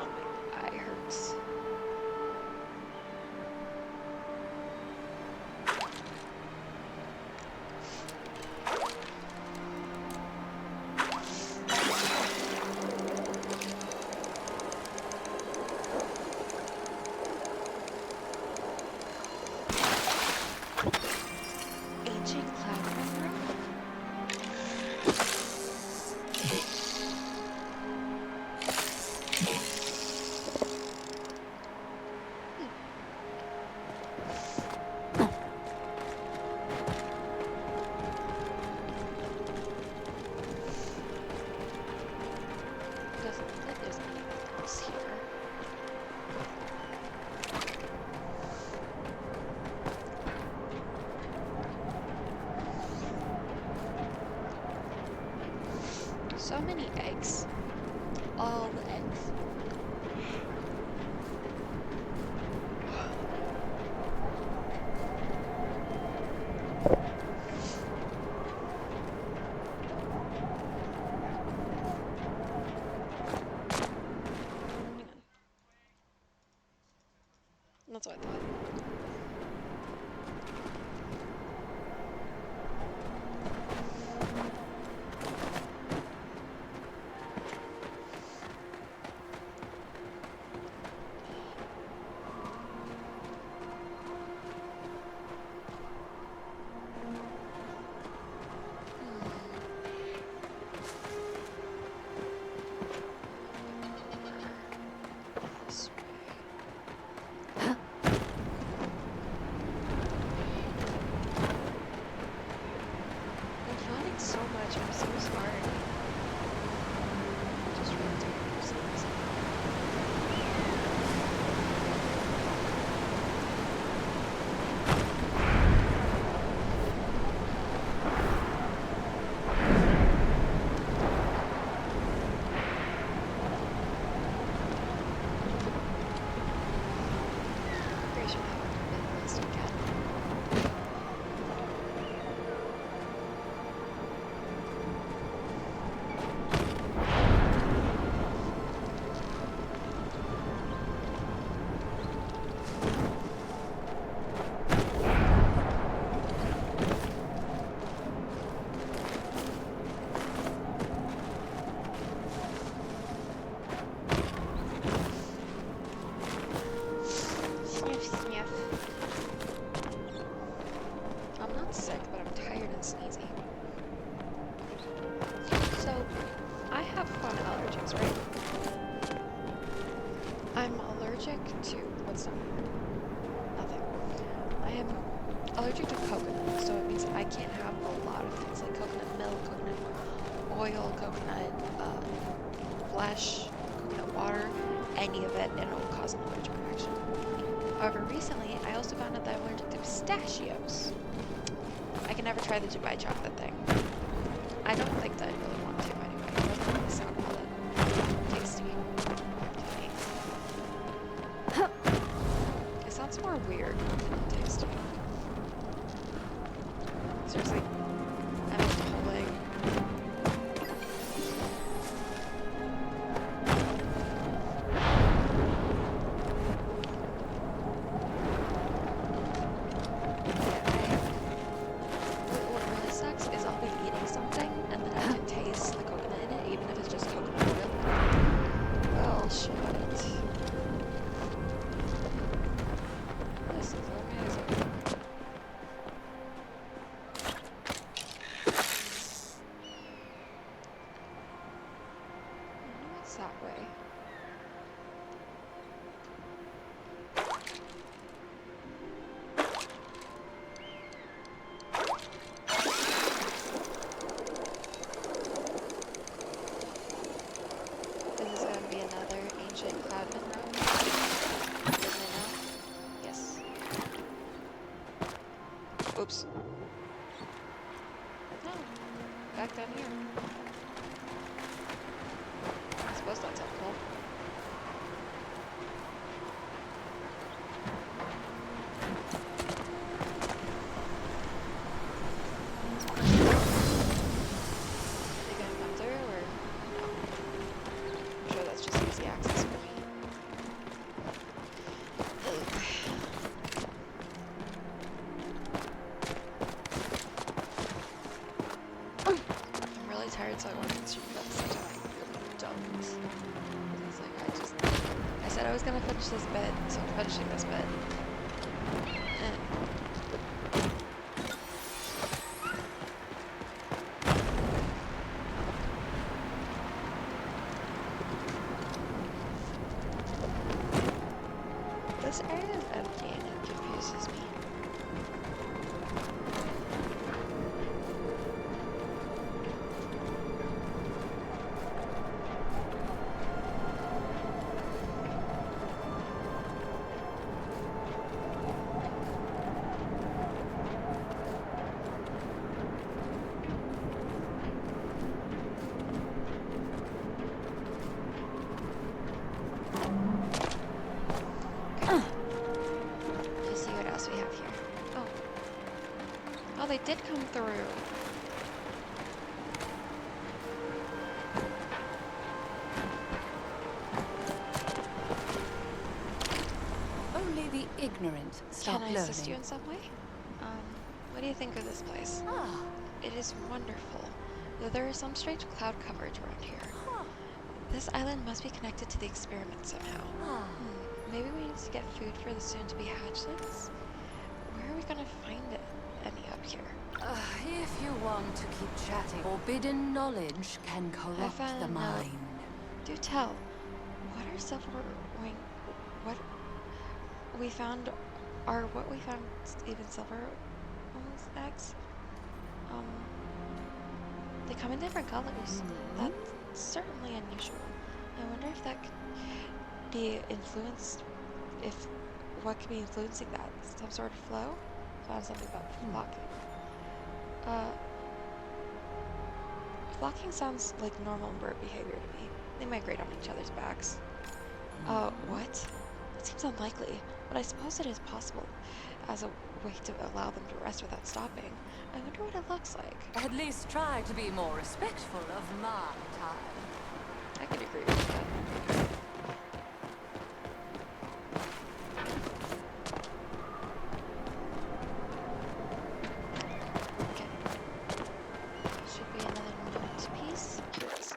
Oh, my eye hurts. Ancient cloud river? Doesn't look like there's anything else here. So many eggs. All the eggs. That's what I thought. This way. I'm yawning so much, I'm so sorry. I'm just really tired for some reason. Pretty sure that would have been last weekend. Sniff, sniff. I'm not sick, but I'm tired and sneezy. So, I have fun allergies, right? I'm allergic to what's that? Nothing. I am allergic to coconut, so it means I can't have a lot of things like coconut milk, coconut oil, coconut flesh, coconut water, any of it, and it will cause an allergic reaction. However, recently, I also found out that I'm allergic to pistachios. I can never try the Dubai chocolate thing. I don't think that I really want to anyway. It doesn't really sound all that tasty to me. It sounds more weird than tasty. Seriously, I'm pulling. What really sucks is I'll be eating something and then I can taste the coconut in it, even if it's just coconut oil. Well, shit. This is amazing. What's that way? This is going to be another ancient Cloudman room. Doesn't it know? Yes. Oops. Oh, back down here. I suppose that's helpful. They gonna come through or no? I'm sure that's just easy access for me. Ugh. I'm really tired, so I want to consume that at the same time. I don't. Because like I said I was gonna finish this bit, so I'm finishing this bit. This area is empty and it confuses me. Let's see what else we have here. Oh. Oh, they did come through. Only the ignorant stop Can I assist you learning. in some way? What do you think of this place? Ah, It is wonderful, though there is some strange cloud coverage around here. huh. This island must be connected to the experiment somehow. Ah. Maybe we need to get food for the soon-to-be hatchlings? Where are we gonna find any up here? If you want to keep chatting, forbidden knowledge can corrupt found the a note. mind. Do tell, what are silver wing... What we found... Are what we found even silver wings eggs? They come in different colors. That's certainly unusual. I wonder if that could be influenced... What could be influencing that? Some sort of flow? Found something about flocking. Flocking sounds like normal bird behavior to me. They migrate on each other's backs. What? It seems unlikely, but I suppose it is possible as a way to allow them to rest without stopping. I wonder what it looks like. At least try to be more respectful of my time. I could agree with that. Should be another note piece. Here it is.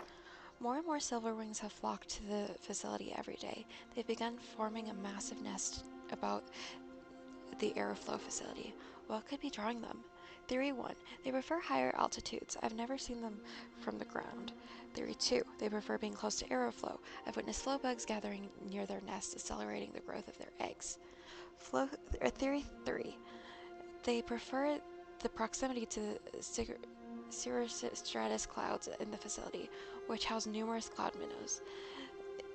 More and more silverwings have flocked to the facility every day. They've begun forming a massive nest about the aeroflow facility. What could be drawing them? Theory 1. They prefer higher altitudes. I've never seen them from the ground. Theory 2. They prefer being close to aeroflow. I've witnessed flow bugs gathering near their nests, accelerating the growth of their eggs. Theory 3. They prefer the proximity to cirrostratus clouds in the facility, which house numerous cloud minnows.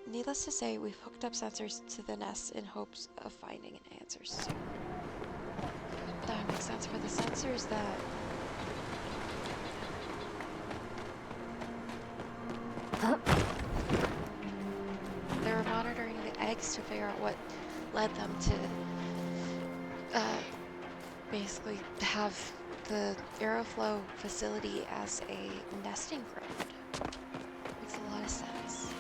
Needless to say, we've hooked up sensors to the nests in hopes of finding an answer soon. That makes sense for the sensors that... They were monitoring the eggs to figure out what led them to basically have the Aeroflow facility as a nesting ground. Makes a lot of sense.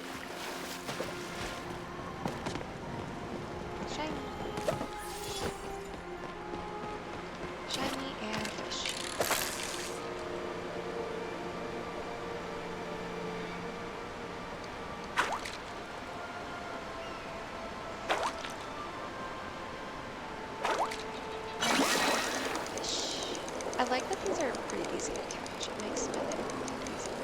Shiny. Shiny and fish. I like that these are pretty easy to catch. It makes my life a lot easier.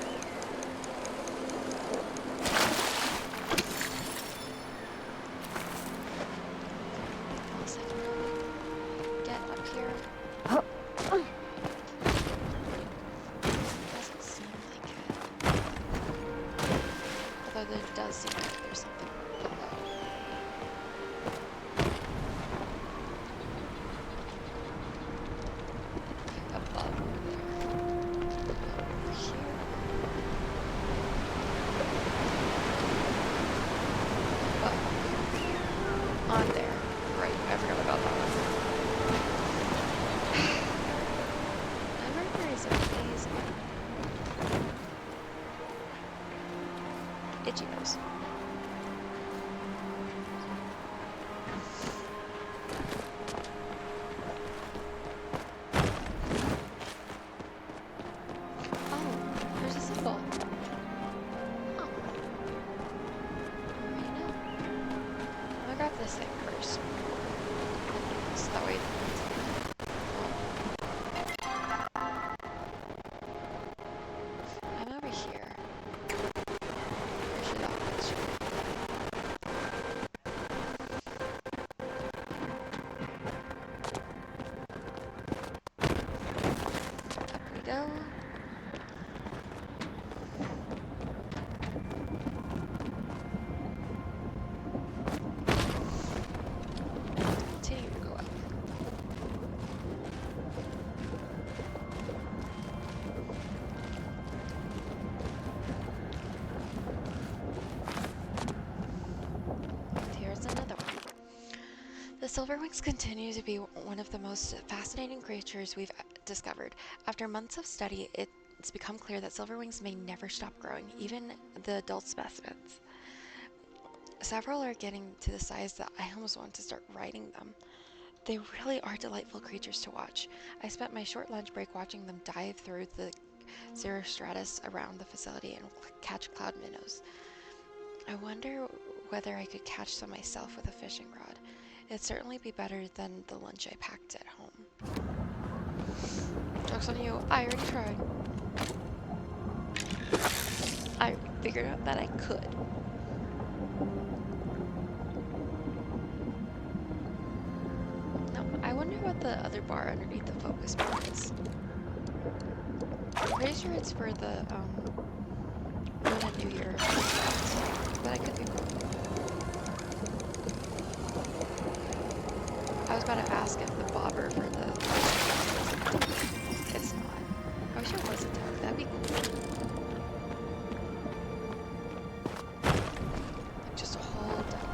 Anything else I can probably get up here? Doesn't seem like it. Although there does seem like there's something below. Above over there. Over here. Oh. On there. Right, I forgot about that one. My memory is amazing. Itchy nose. Oh, there's a symbol. Oh. Alright, now. I'm gonna grab this thing first. So that way. I'm over here. Where should that be? There we go. Continue to go up. And here's another one. The Silverwings continue to be one of the most fascinating creatures we've discovered. After months of study, it's become clear that Silverwings may never stop growing, even the adult specimens. Several are getting to the size that I almost want to start riding them. They really are delightful creatures to watch. I spent my short lunch break watching them dive through the cirrostratus around the facility and catch cloud minnows. I wonder whether I could catch some myself with a fishing rod. It'd certainly be better than the lunch I packed at home. Joke's on you, I already tried. I figured out that I could. Now, I wonder what the other bar underneath the focus bar is. I'm pretty sure it's for the, Lunar New Year, but I could be wrong. I was about to ask if the bobber for the... It's not. I wish it was a tower. That'd be cool. Like just a whole duck.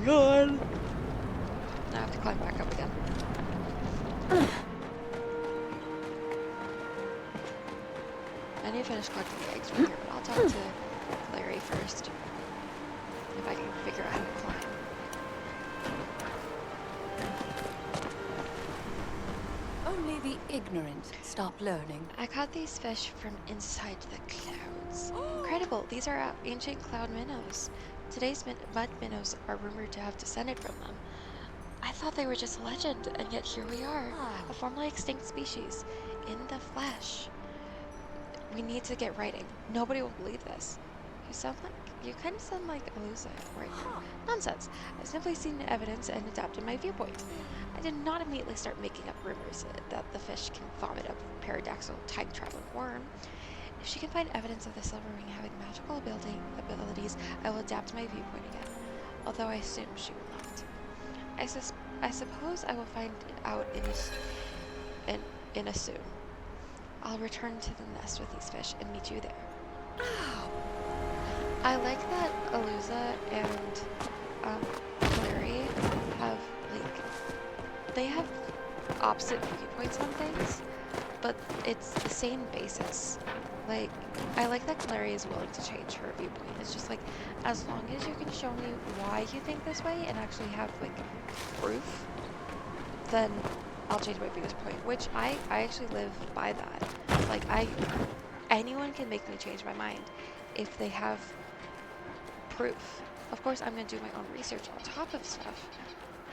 Lord. Now I have to climb back up again. I need to finish collecting the eggs from here, but I'll talk to Larry first. If I can figure out how to climb. Only the ignorant stop learning. I caught these fish from inside the clouds. Incredible, these are ancient cloud minnows. Today's mud minnows are rumored to have descended from them. I thought they were just a legend, and yet here we are, a formerly extinct species, in the flesh. We need to get writing. Nobody will believe this. You kind of sound like Alusa right now. Nonsense. I've simply seen evidence and adapted my viewpoint. I did not immediately start making up rumors that the fish can vomit a pterodactyl time-traveling worm. If she can find evidence of the silver ring having magical abilities, I will adapt my viewpoint again. Although I assume she will not. I suppose I will find out in a soon. I'll return to the nest with these fish and meet you there. I like that Alusa and Clary have, like, they have opposite viewpoints on things, but it's the same basis. Like, I like that Clary is willing to change her viewpoint. It's just like, as long as you can show me why you think this way and actually have, like, proof, then I'll change my viewpoint, which I actually live by that. Like, anyone can make me change my mind if they have proof. Of course, I'm going to do my own research on top of stuff,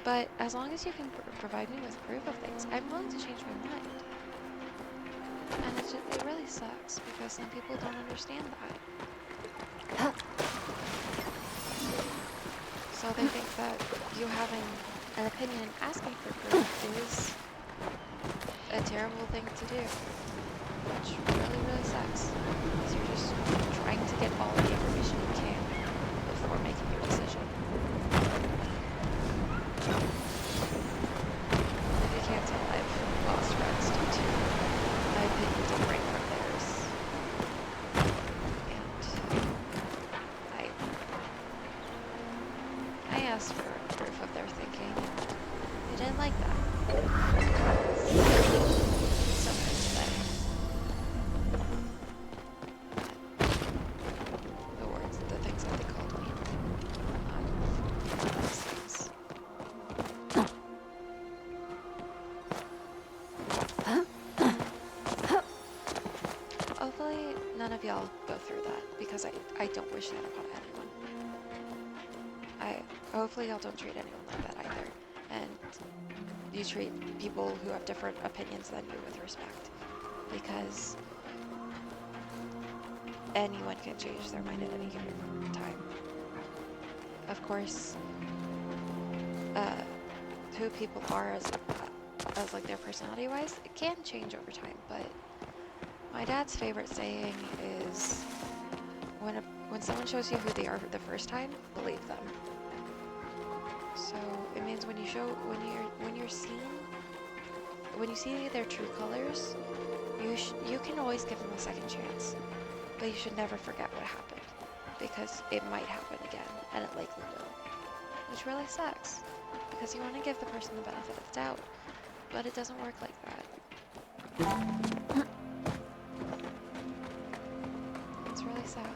but as long as you can provide me with proof of things, I'm willing to change my mind. And it really sucks because some people don't understand that. So they think that you having an opinion and asking for proof is a terrible thing to do, which really, really sucks. Because you're just trying to get all the information you can before making your decision. If you can't tell, I've lost friends due to my opinion differing from theirs. And I asked for proof of their thinking, and they didn't like that. So nice to say. The things that they called me. Those things. Hopefully none of y'all go through that, because I don't wish that upon anyone. Hopefully y'all don't treat anyone like that either, and you treat people who have different opinions than you with respect, because anyone can change their mind at any given time. Of course, who people are as like their personality wise, it can change over time, but my dad's favorite saying is when someone shows you who they are for the first time, believe them. So it means when you see their true colors, you can always give them a second chance, but you should never forget what happened, because it might happen again, and it likely will, which really sucks, because you want to give the person the benefit of the doubt, but it doesn't work like that. It's really sad.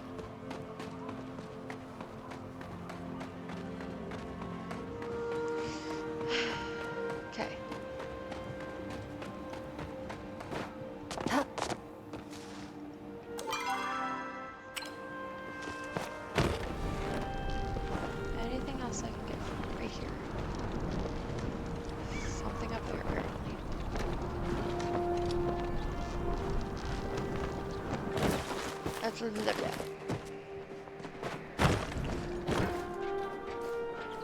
Okay. Anything else I can get from right here? Something up there apparently. That's a little bit.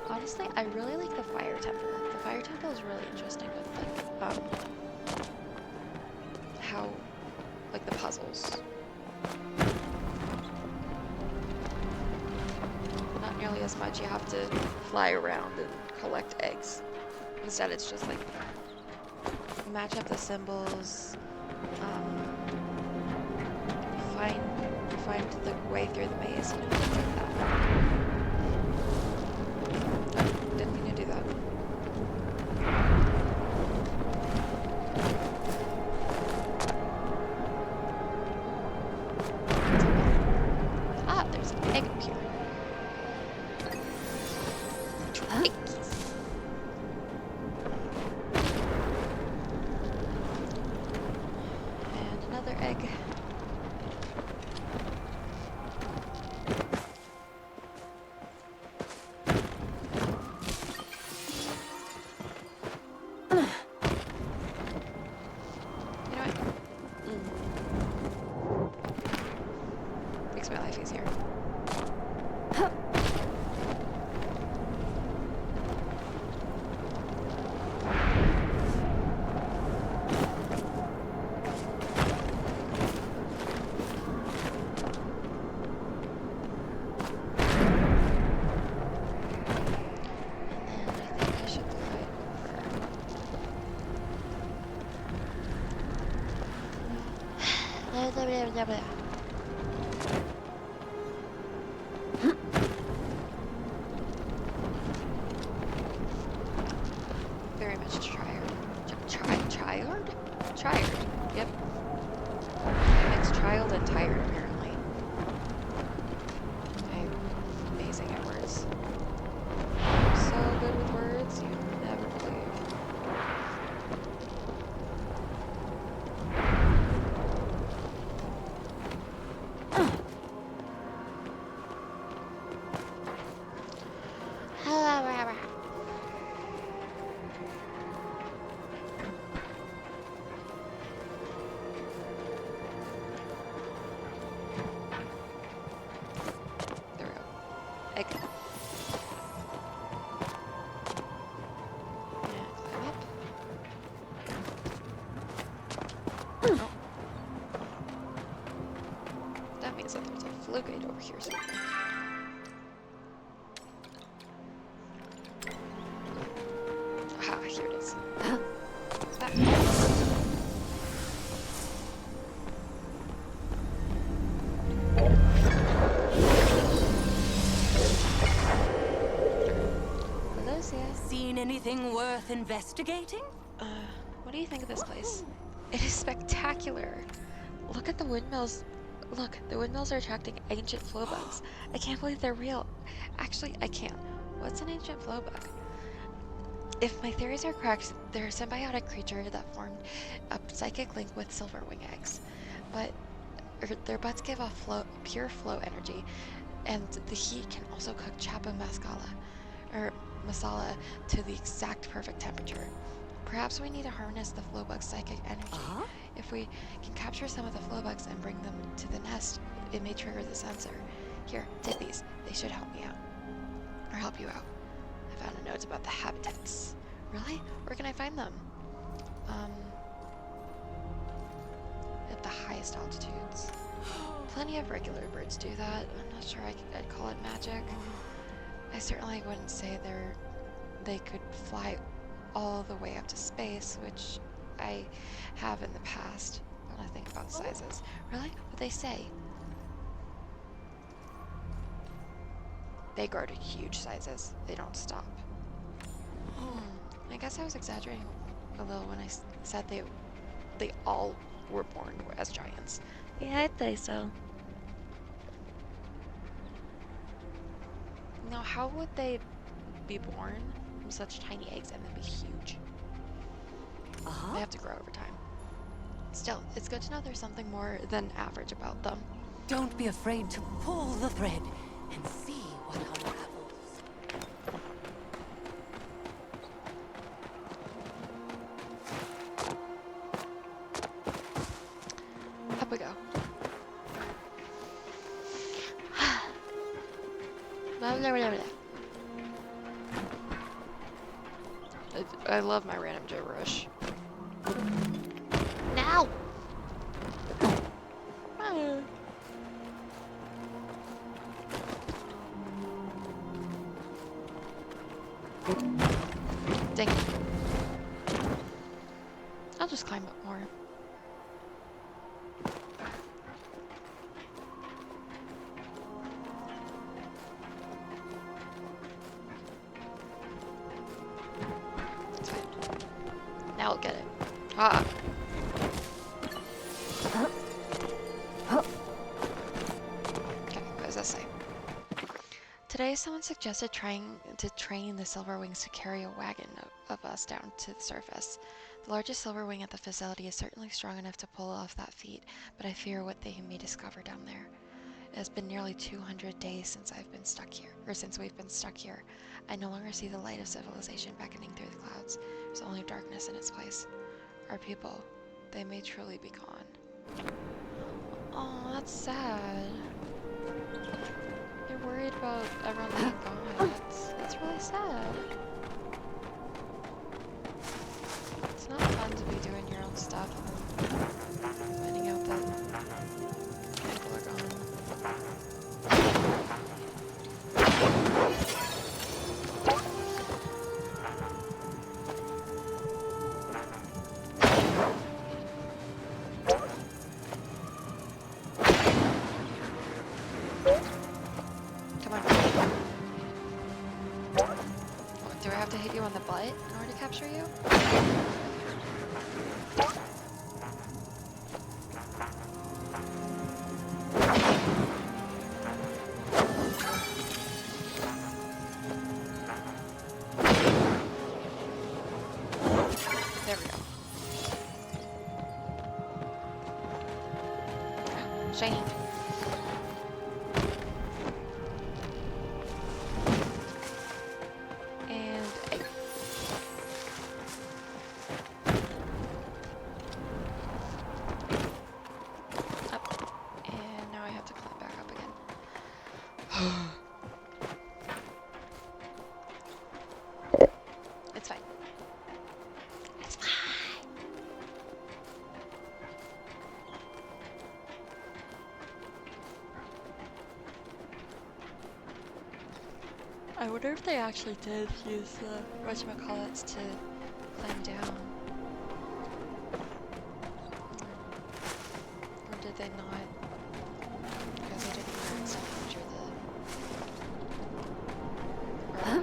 Honestly, I really like the fire temple. The fire temple is really interesting with like how like the puzzles. Not nearly as much. You have to fly around and collect eggs. Instead, it's just like match up the symbols, find the way through the maze, you know, things like that. Oh, didn't mean to do that. Ah, there's an egg up here. Twinkies. And another egg. You know what? Makes my life easier. Very much triard. Triard? Triard. Yep. It's child and tired, apparently. I'm amazing at words. I'm so good with words, you never believe. There we go. Egg. And climb up. Oh. That means that there's a flow gate over here somewhere. Aha, here it is. Hello, Sia. Seen anything worth investigating? What do you think of this place? It is spectacular. Look at the windmills. Look, the windmills are attracting ancient flow bugs. I can't believe they're real. Actually, I can't. What's an ancient flow bug? If my theories are correct, they're a symbiotic creature that formed a psychic link with silverwing eggs. But their butts give off pure flow energy, and the heat can also cook chapo masala to the exact perfect temperature. Perhaps we need to harness the flow bug's psychic energy. If we can capture some of the flow bugs and bring them to the nest, it may trigger the sensor. Here, take these. They should help me out. Or help you out. I found a note about the habitats. Really? Where can I find them? At the highest altitudes. Plenty of regular birds do that. I'm not sure I'd call it magic. I certainly wouldn't say they could fly all the way up to space, which I have in the past when I think about sizes. Really? What they say? They grow to huge sizes. They don't stop. I guess I was exaggerating a little when I said they all were born as giants. Yeah, I'd say so. Now, how would they be born from such tiny eggs and then be huge? They have to grow over time. Still, it's good to know there's something more than average about them. Don't be afraid to pull the thread and see what unravels. Up we go. Blah, blah, blah, blah. I love my random gibberish. Now! Dang it. I'll just climb up more. That's fine. Now I'll get it. Ah. Okay, what does that say? Today, someone suggested trying to train the Silverwings to carry a wagon of us down to the surface. The largest Silverwing at the facility is certainly strong enough to pull off that feat, but I fear what they may discover down there. It has been nearly 200 days since I've been stuck here, or since we've been stuck here. I no longer see the light of civilization beckoning through the clouds. There's only darkness in its place. Our people, they may truly be gone. Oh, that's sad. everyone being gone. It's really sad. It's not fun to be doing your own stuff and finding out that people are gone. Come on. What, do I have to hit you on the butt in order to capture you? There we go. Shiny. And egg. Up. And now I have to climb back up again. It's fine. It's fine. I wonder if they actually did use the whatchamacallits to climb down. Or did they not? Because they didn't learn stuff after the... Huh?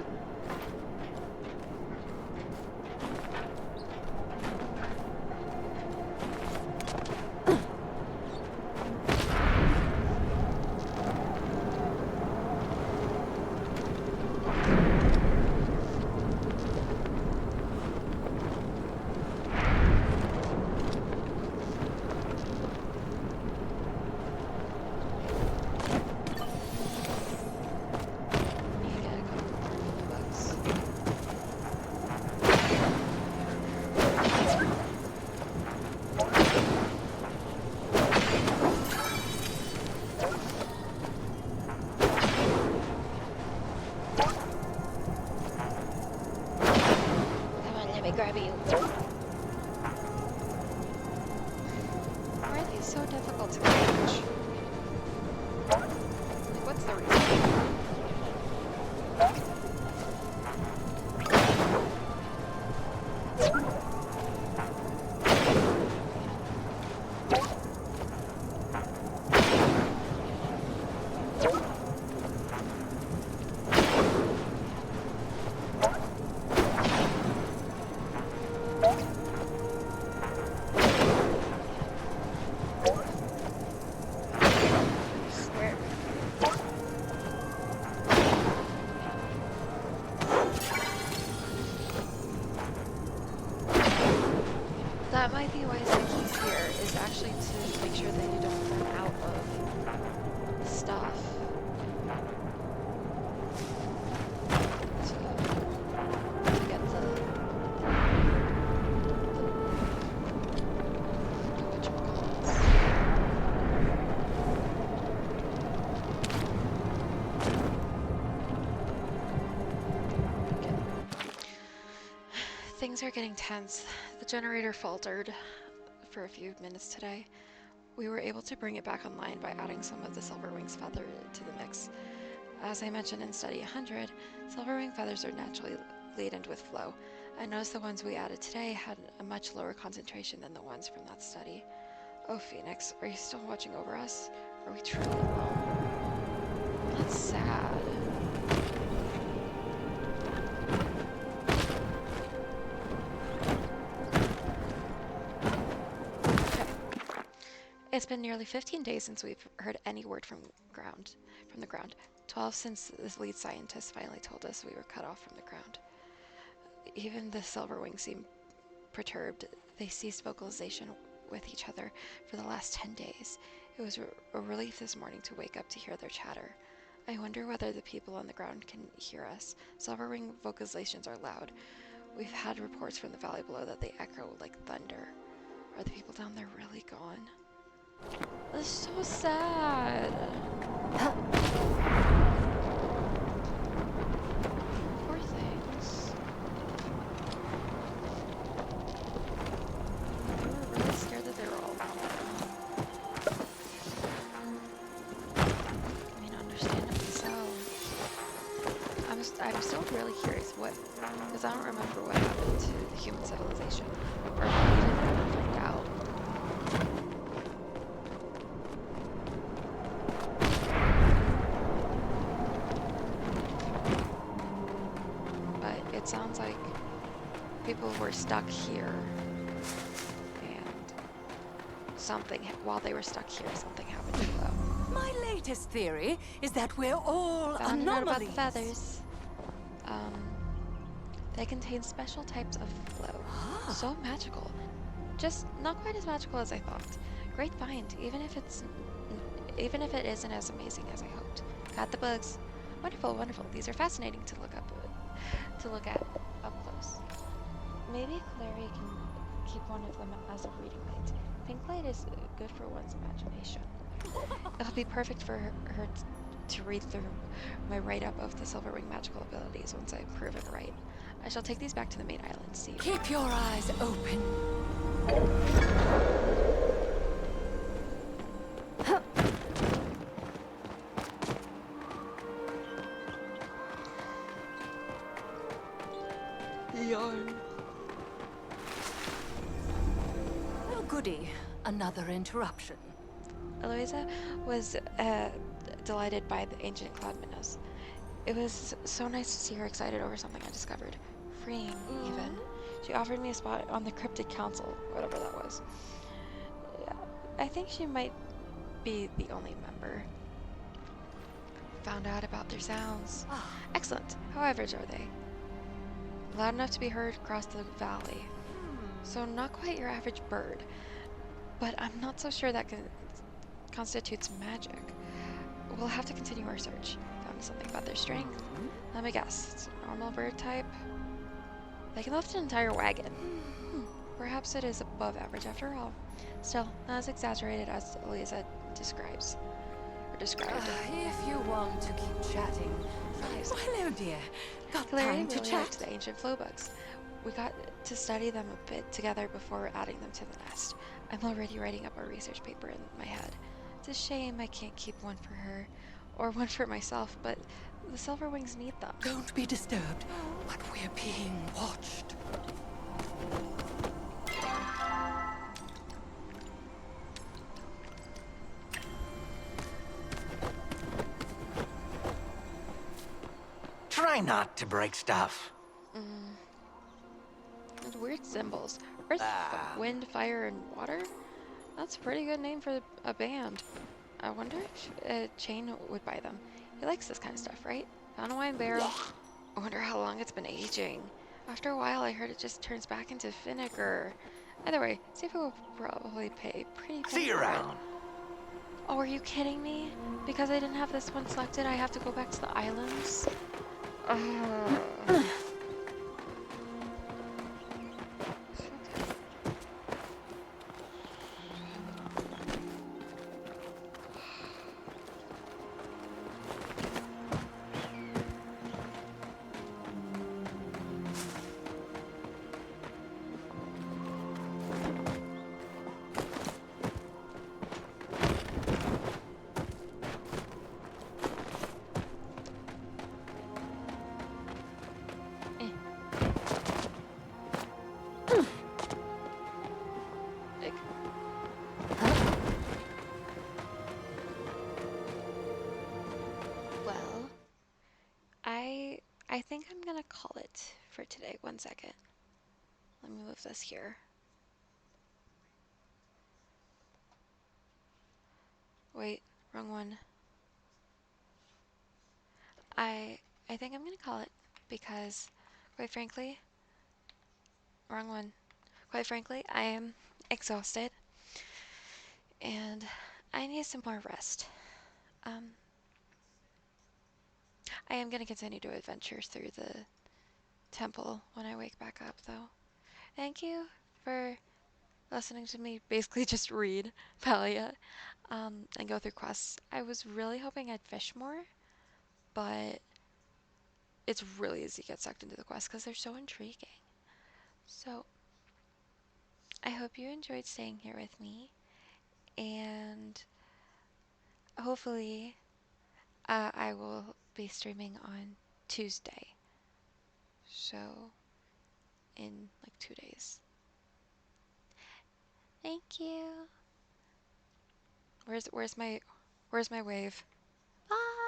Grab you. Why are these so difficult to catch? Like, what's the reason? That might be why Zacky's here, is actually to make sure that you don't run out of stuff. To get the whatchamacallits. Things are getting tense. The generator faltered for a few minutes today. We were able to bring it back online by adding some of the Silverwing's feather to the mix. As I mentioned in Study 100, Silverwing feathers are naturally laden with flow. I noticed the ones we added today had a much lower concentration than the ones from that study. Oh, Phoenix, are you still watching over us? Are we truly alone? That's sad. It's been nearly 15 days since we've heard any word from the ground. 12 since the lead scientist finally told us we were cut off from the ground. Even the Silverwing seemed perturbed. They ceased vocalization with each other for the last 10 days. It was a relief this morning to wake up to hear their chatter. I wonder whether the people on the ground can hear us. Silverwing vocalizations are loud. We've had reports from the valley below that they echo like thunder. Are the people down there really gone? That's so sad. I'm still really curious because I don't remember what happened to the human civilization, or if we didn't ever find out. But it sounds like people were stuck here, and while they were stuck here, something happened to them. My latest theory is that we're all Found out about the anomalies. feathers. They contain special types of flow. So magical. Just not quite as magical as I thought. Great find, even if it isn't as amazing as I hoped. Got the bugs. Wonderful, wonderful. These are fascinating to look at up close. Maybe Clary can keep one of them as a reading light. Pink light is good for one's imagination. It'll be perfect for her to read through my write-up of the Silverwing magical abilities once I prove it right. I shall take these back to the main island, see. Keep your eyes open. Yarn. Oh, goody. Another interruption. Eloisa was delighted by the ancient cloud minnows. It was so nice to see her excited over something I discovered. Freeing, even. She offered me a spot on the Cryptid Council, whatever that was. I think she might be the only member. Found out about their sounds. Excellent. How average are they? Loud enough to be heard across the valley. So not quite your average bird. But I'm not so sure that constitutes magic. We'll have to continue our search. Found something about their strength. Let me guess. It's a normal bird type. They can lift an entire wagon. Perhaps it is above average after all. Still, not as exaggerated as Eliza described. If you want to keep chatting. Hello, dear. Got Clary time to really chat? liked the ancient flowbugs. We got to study them a bit together before adding them to the nest. I'm already writing up a research paper in my head. It's a shame I can't keep one for her, or one for myself, but the Silverwings need them. Don't be disturbed, but we're being watched. Try not to break stuff. And weird symbols. Earth, wind, fire, and water? That's a pretty good name for a band. I wonder if Chain would buy them. He likes this kind of stuff, right? Found a wine barrel. I wonder how long it's been aging. After a while, I heard it just turns back into vinegar. Either way, Steve will probably pay pretty penny See you for it. around. Oh, are you kidding me? Because I didn't have this one selected, I have to go back to the islands? Well, I think I'm gonna call it for today. 1 second. Let me move this here. Wait, wrong one. I think I'm gonna call it because, quite frankly, wrong one. Quite frankly, I am exhausted and I need some more rest. I am gonna continue to adventure through the temple when I wake back up, though. Thank you for listening to me basically just read Palia and go through quests. I was really hoping I'd fish more, but it's really easy to get sucked into the quests because they're so intriguing. So, I hope you enjoyed staying here with me, and hopefully I will be streaming on Tuesday. show in like 2 days. Thank you. Where's my wave? Bye.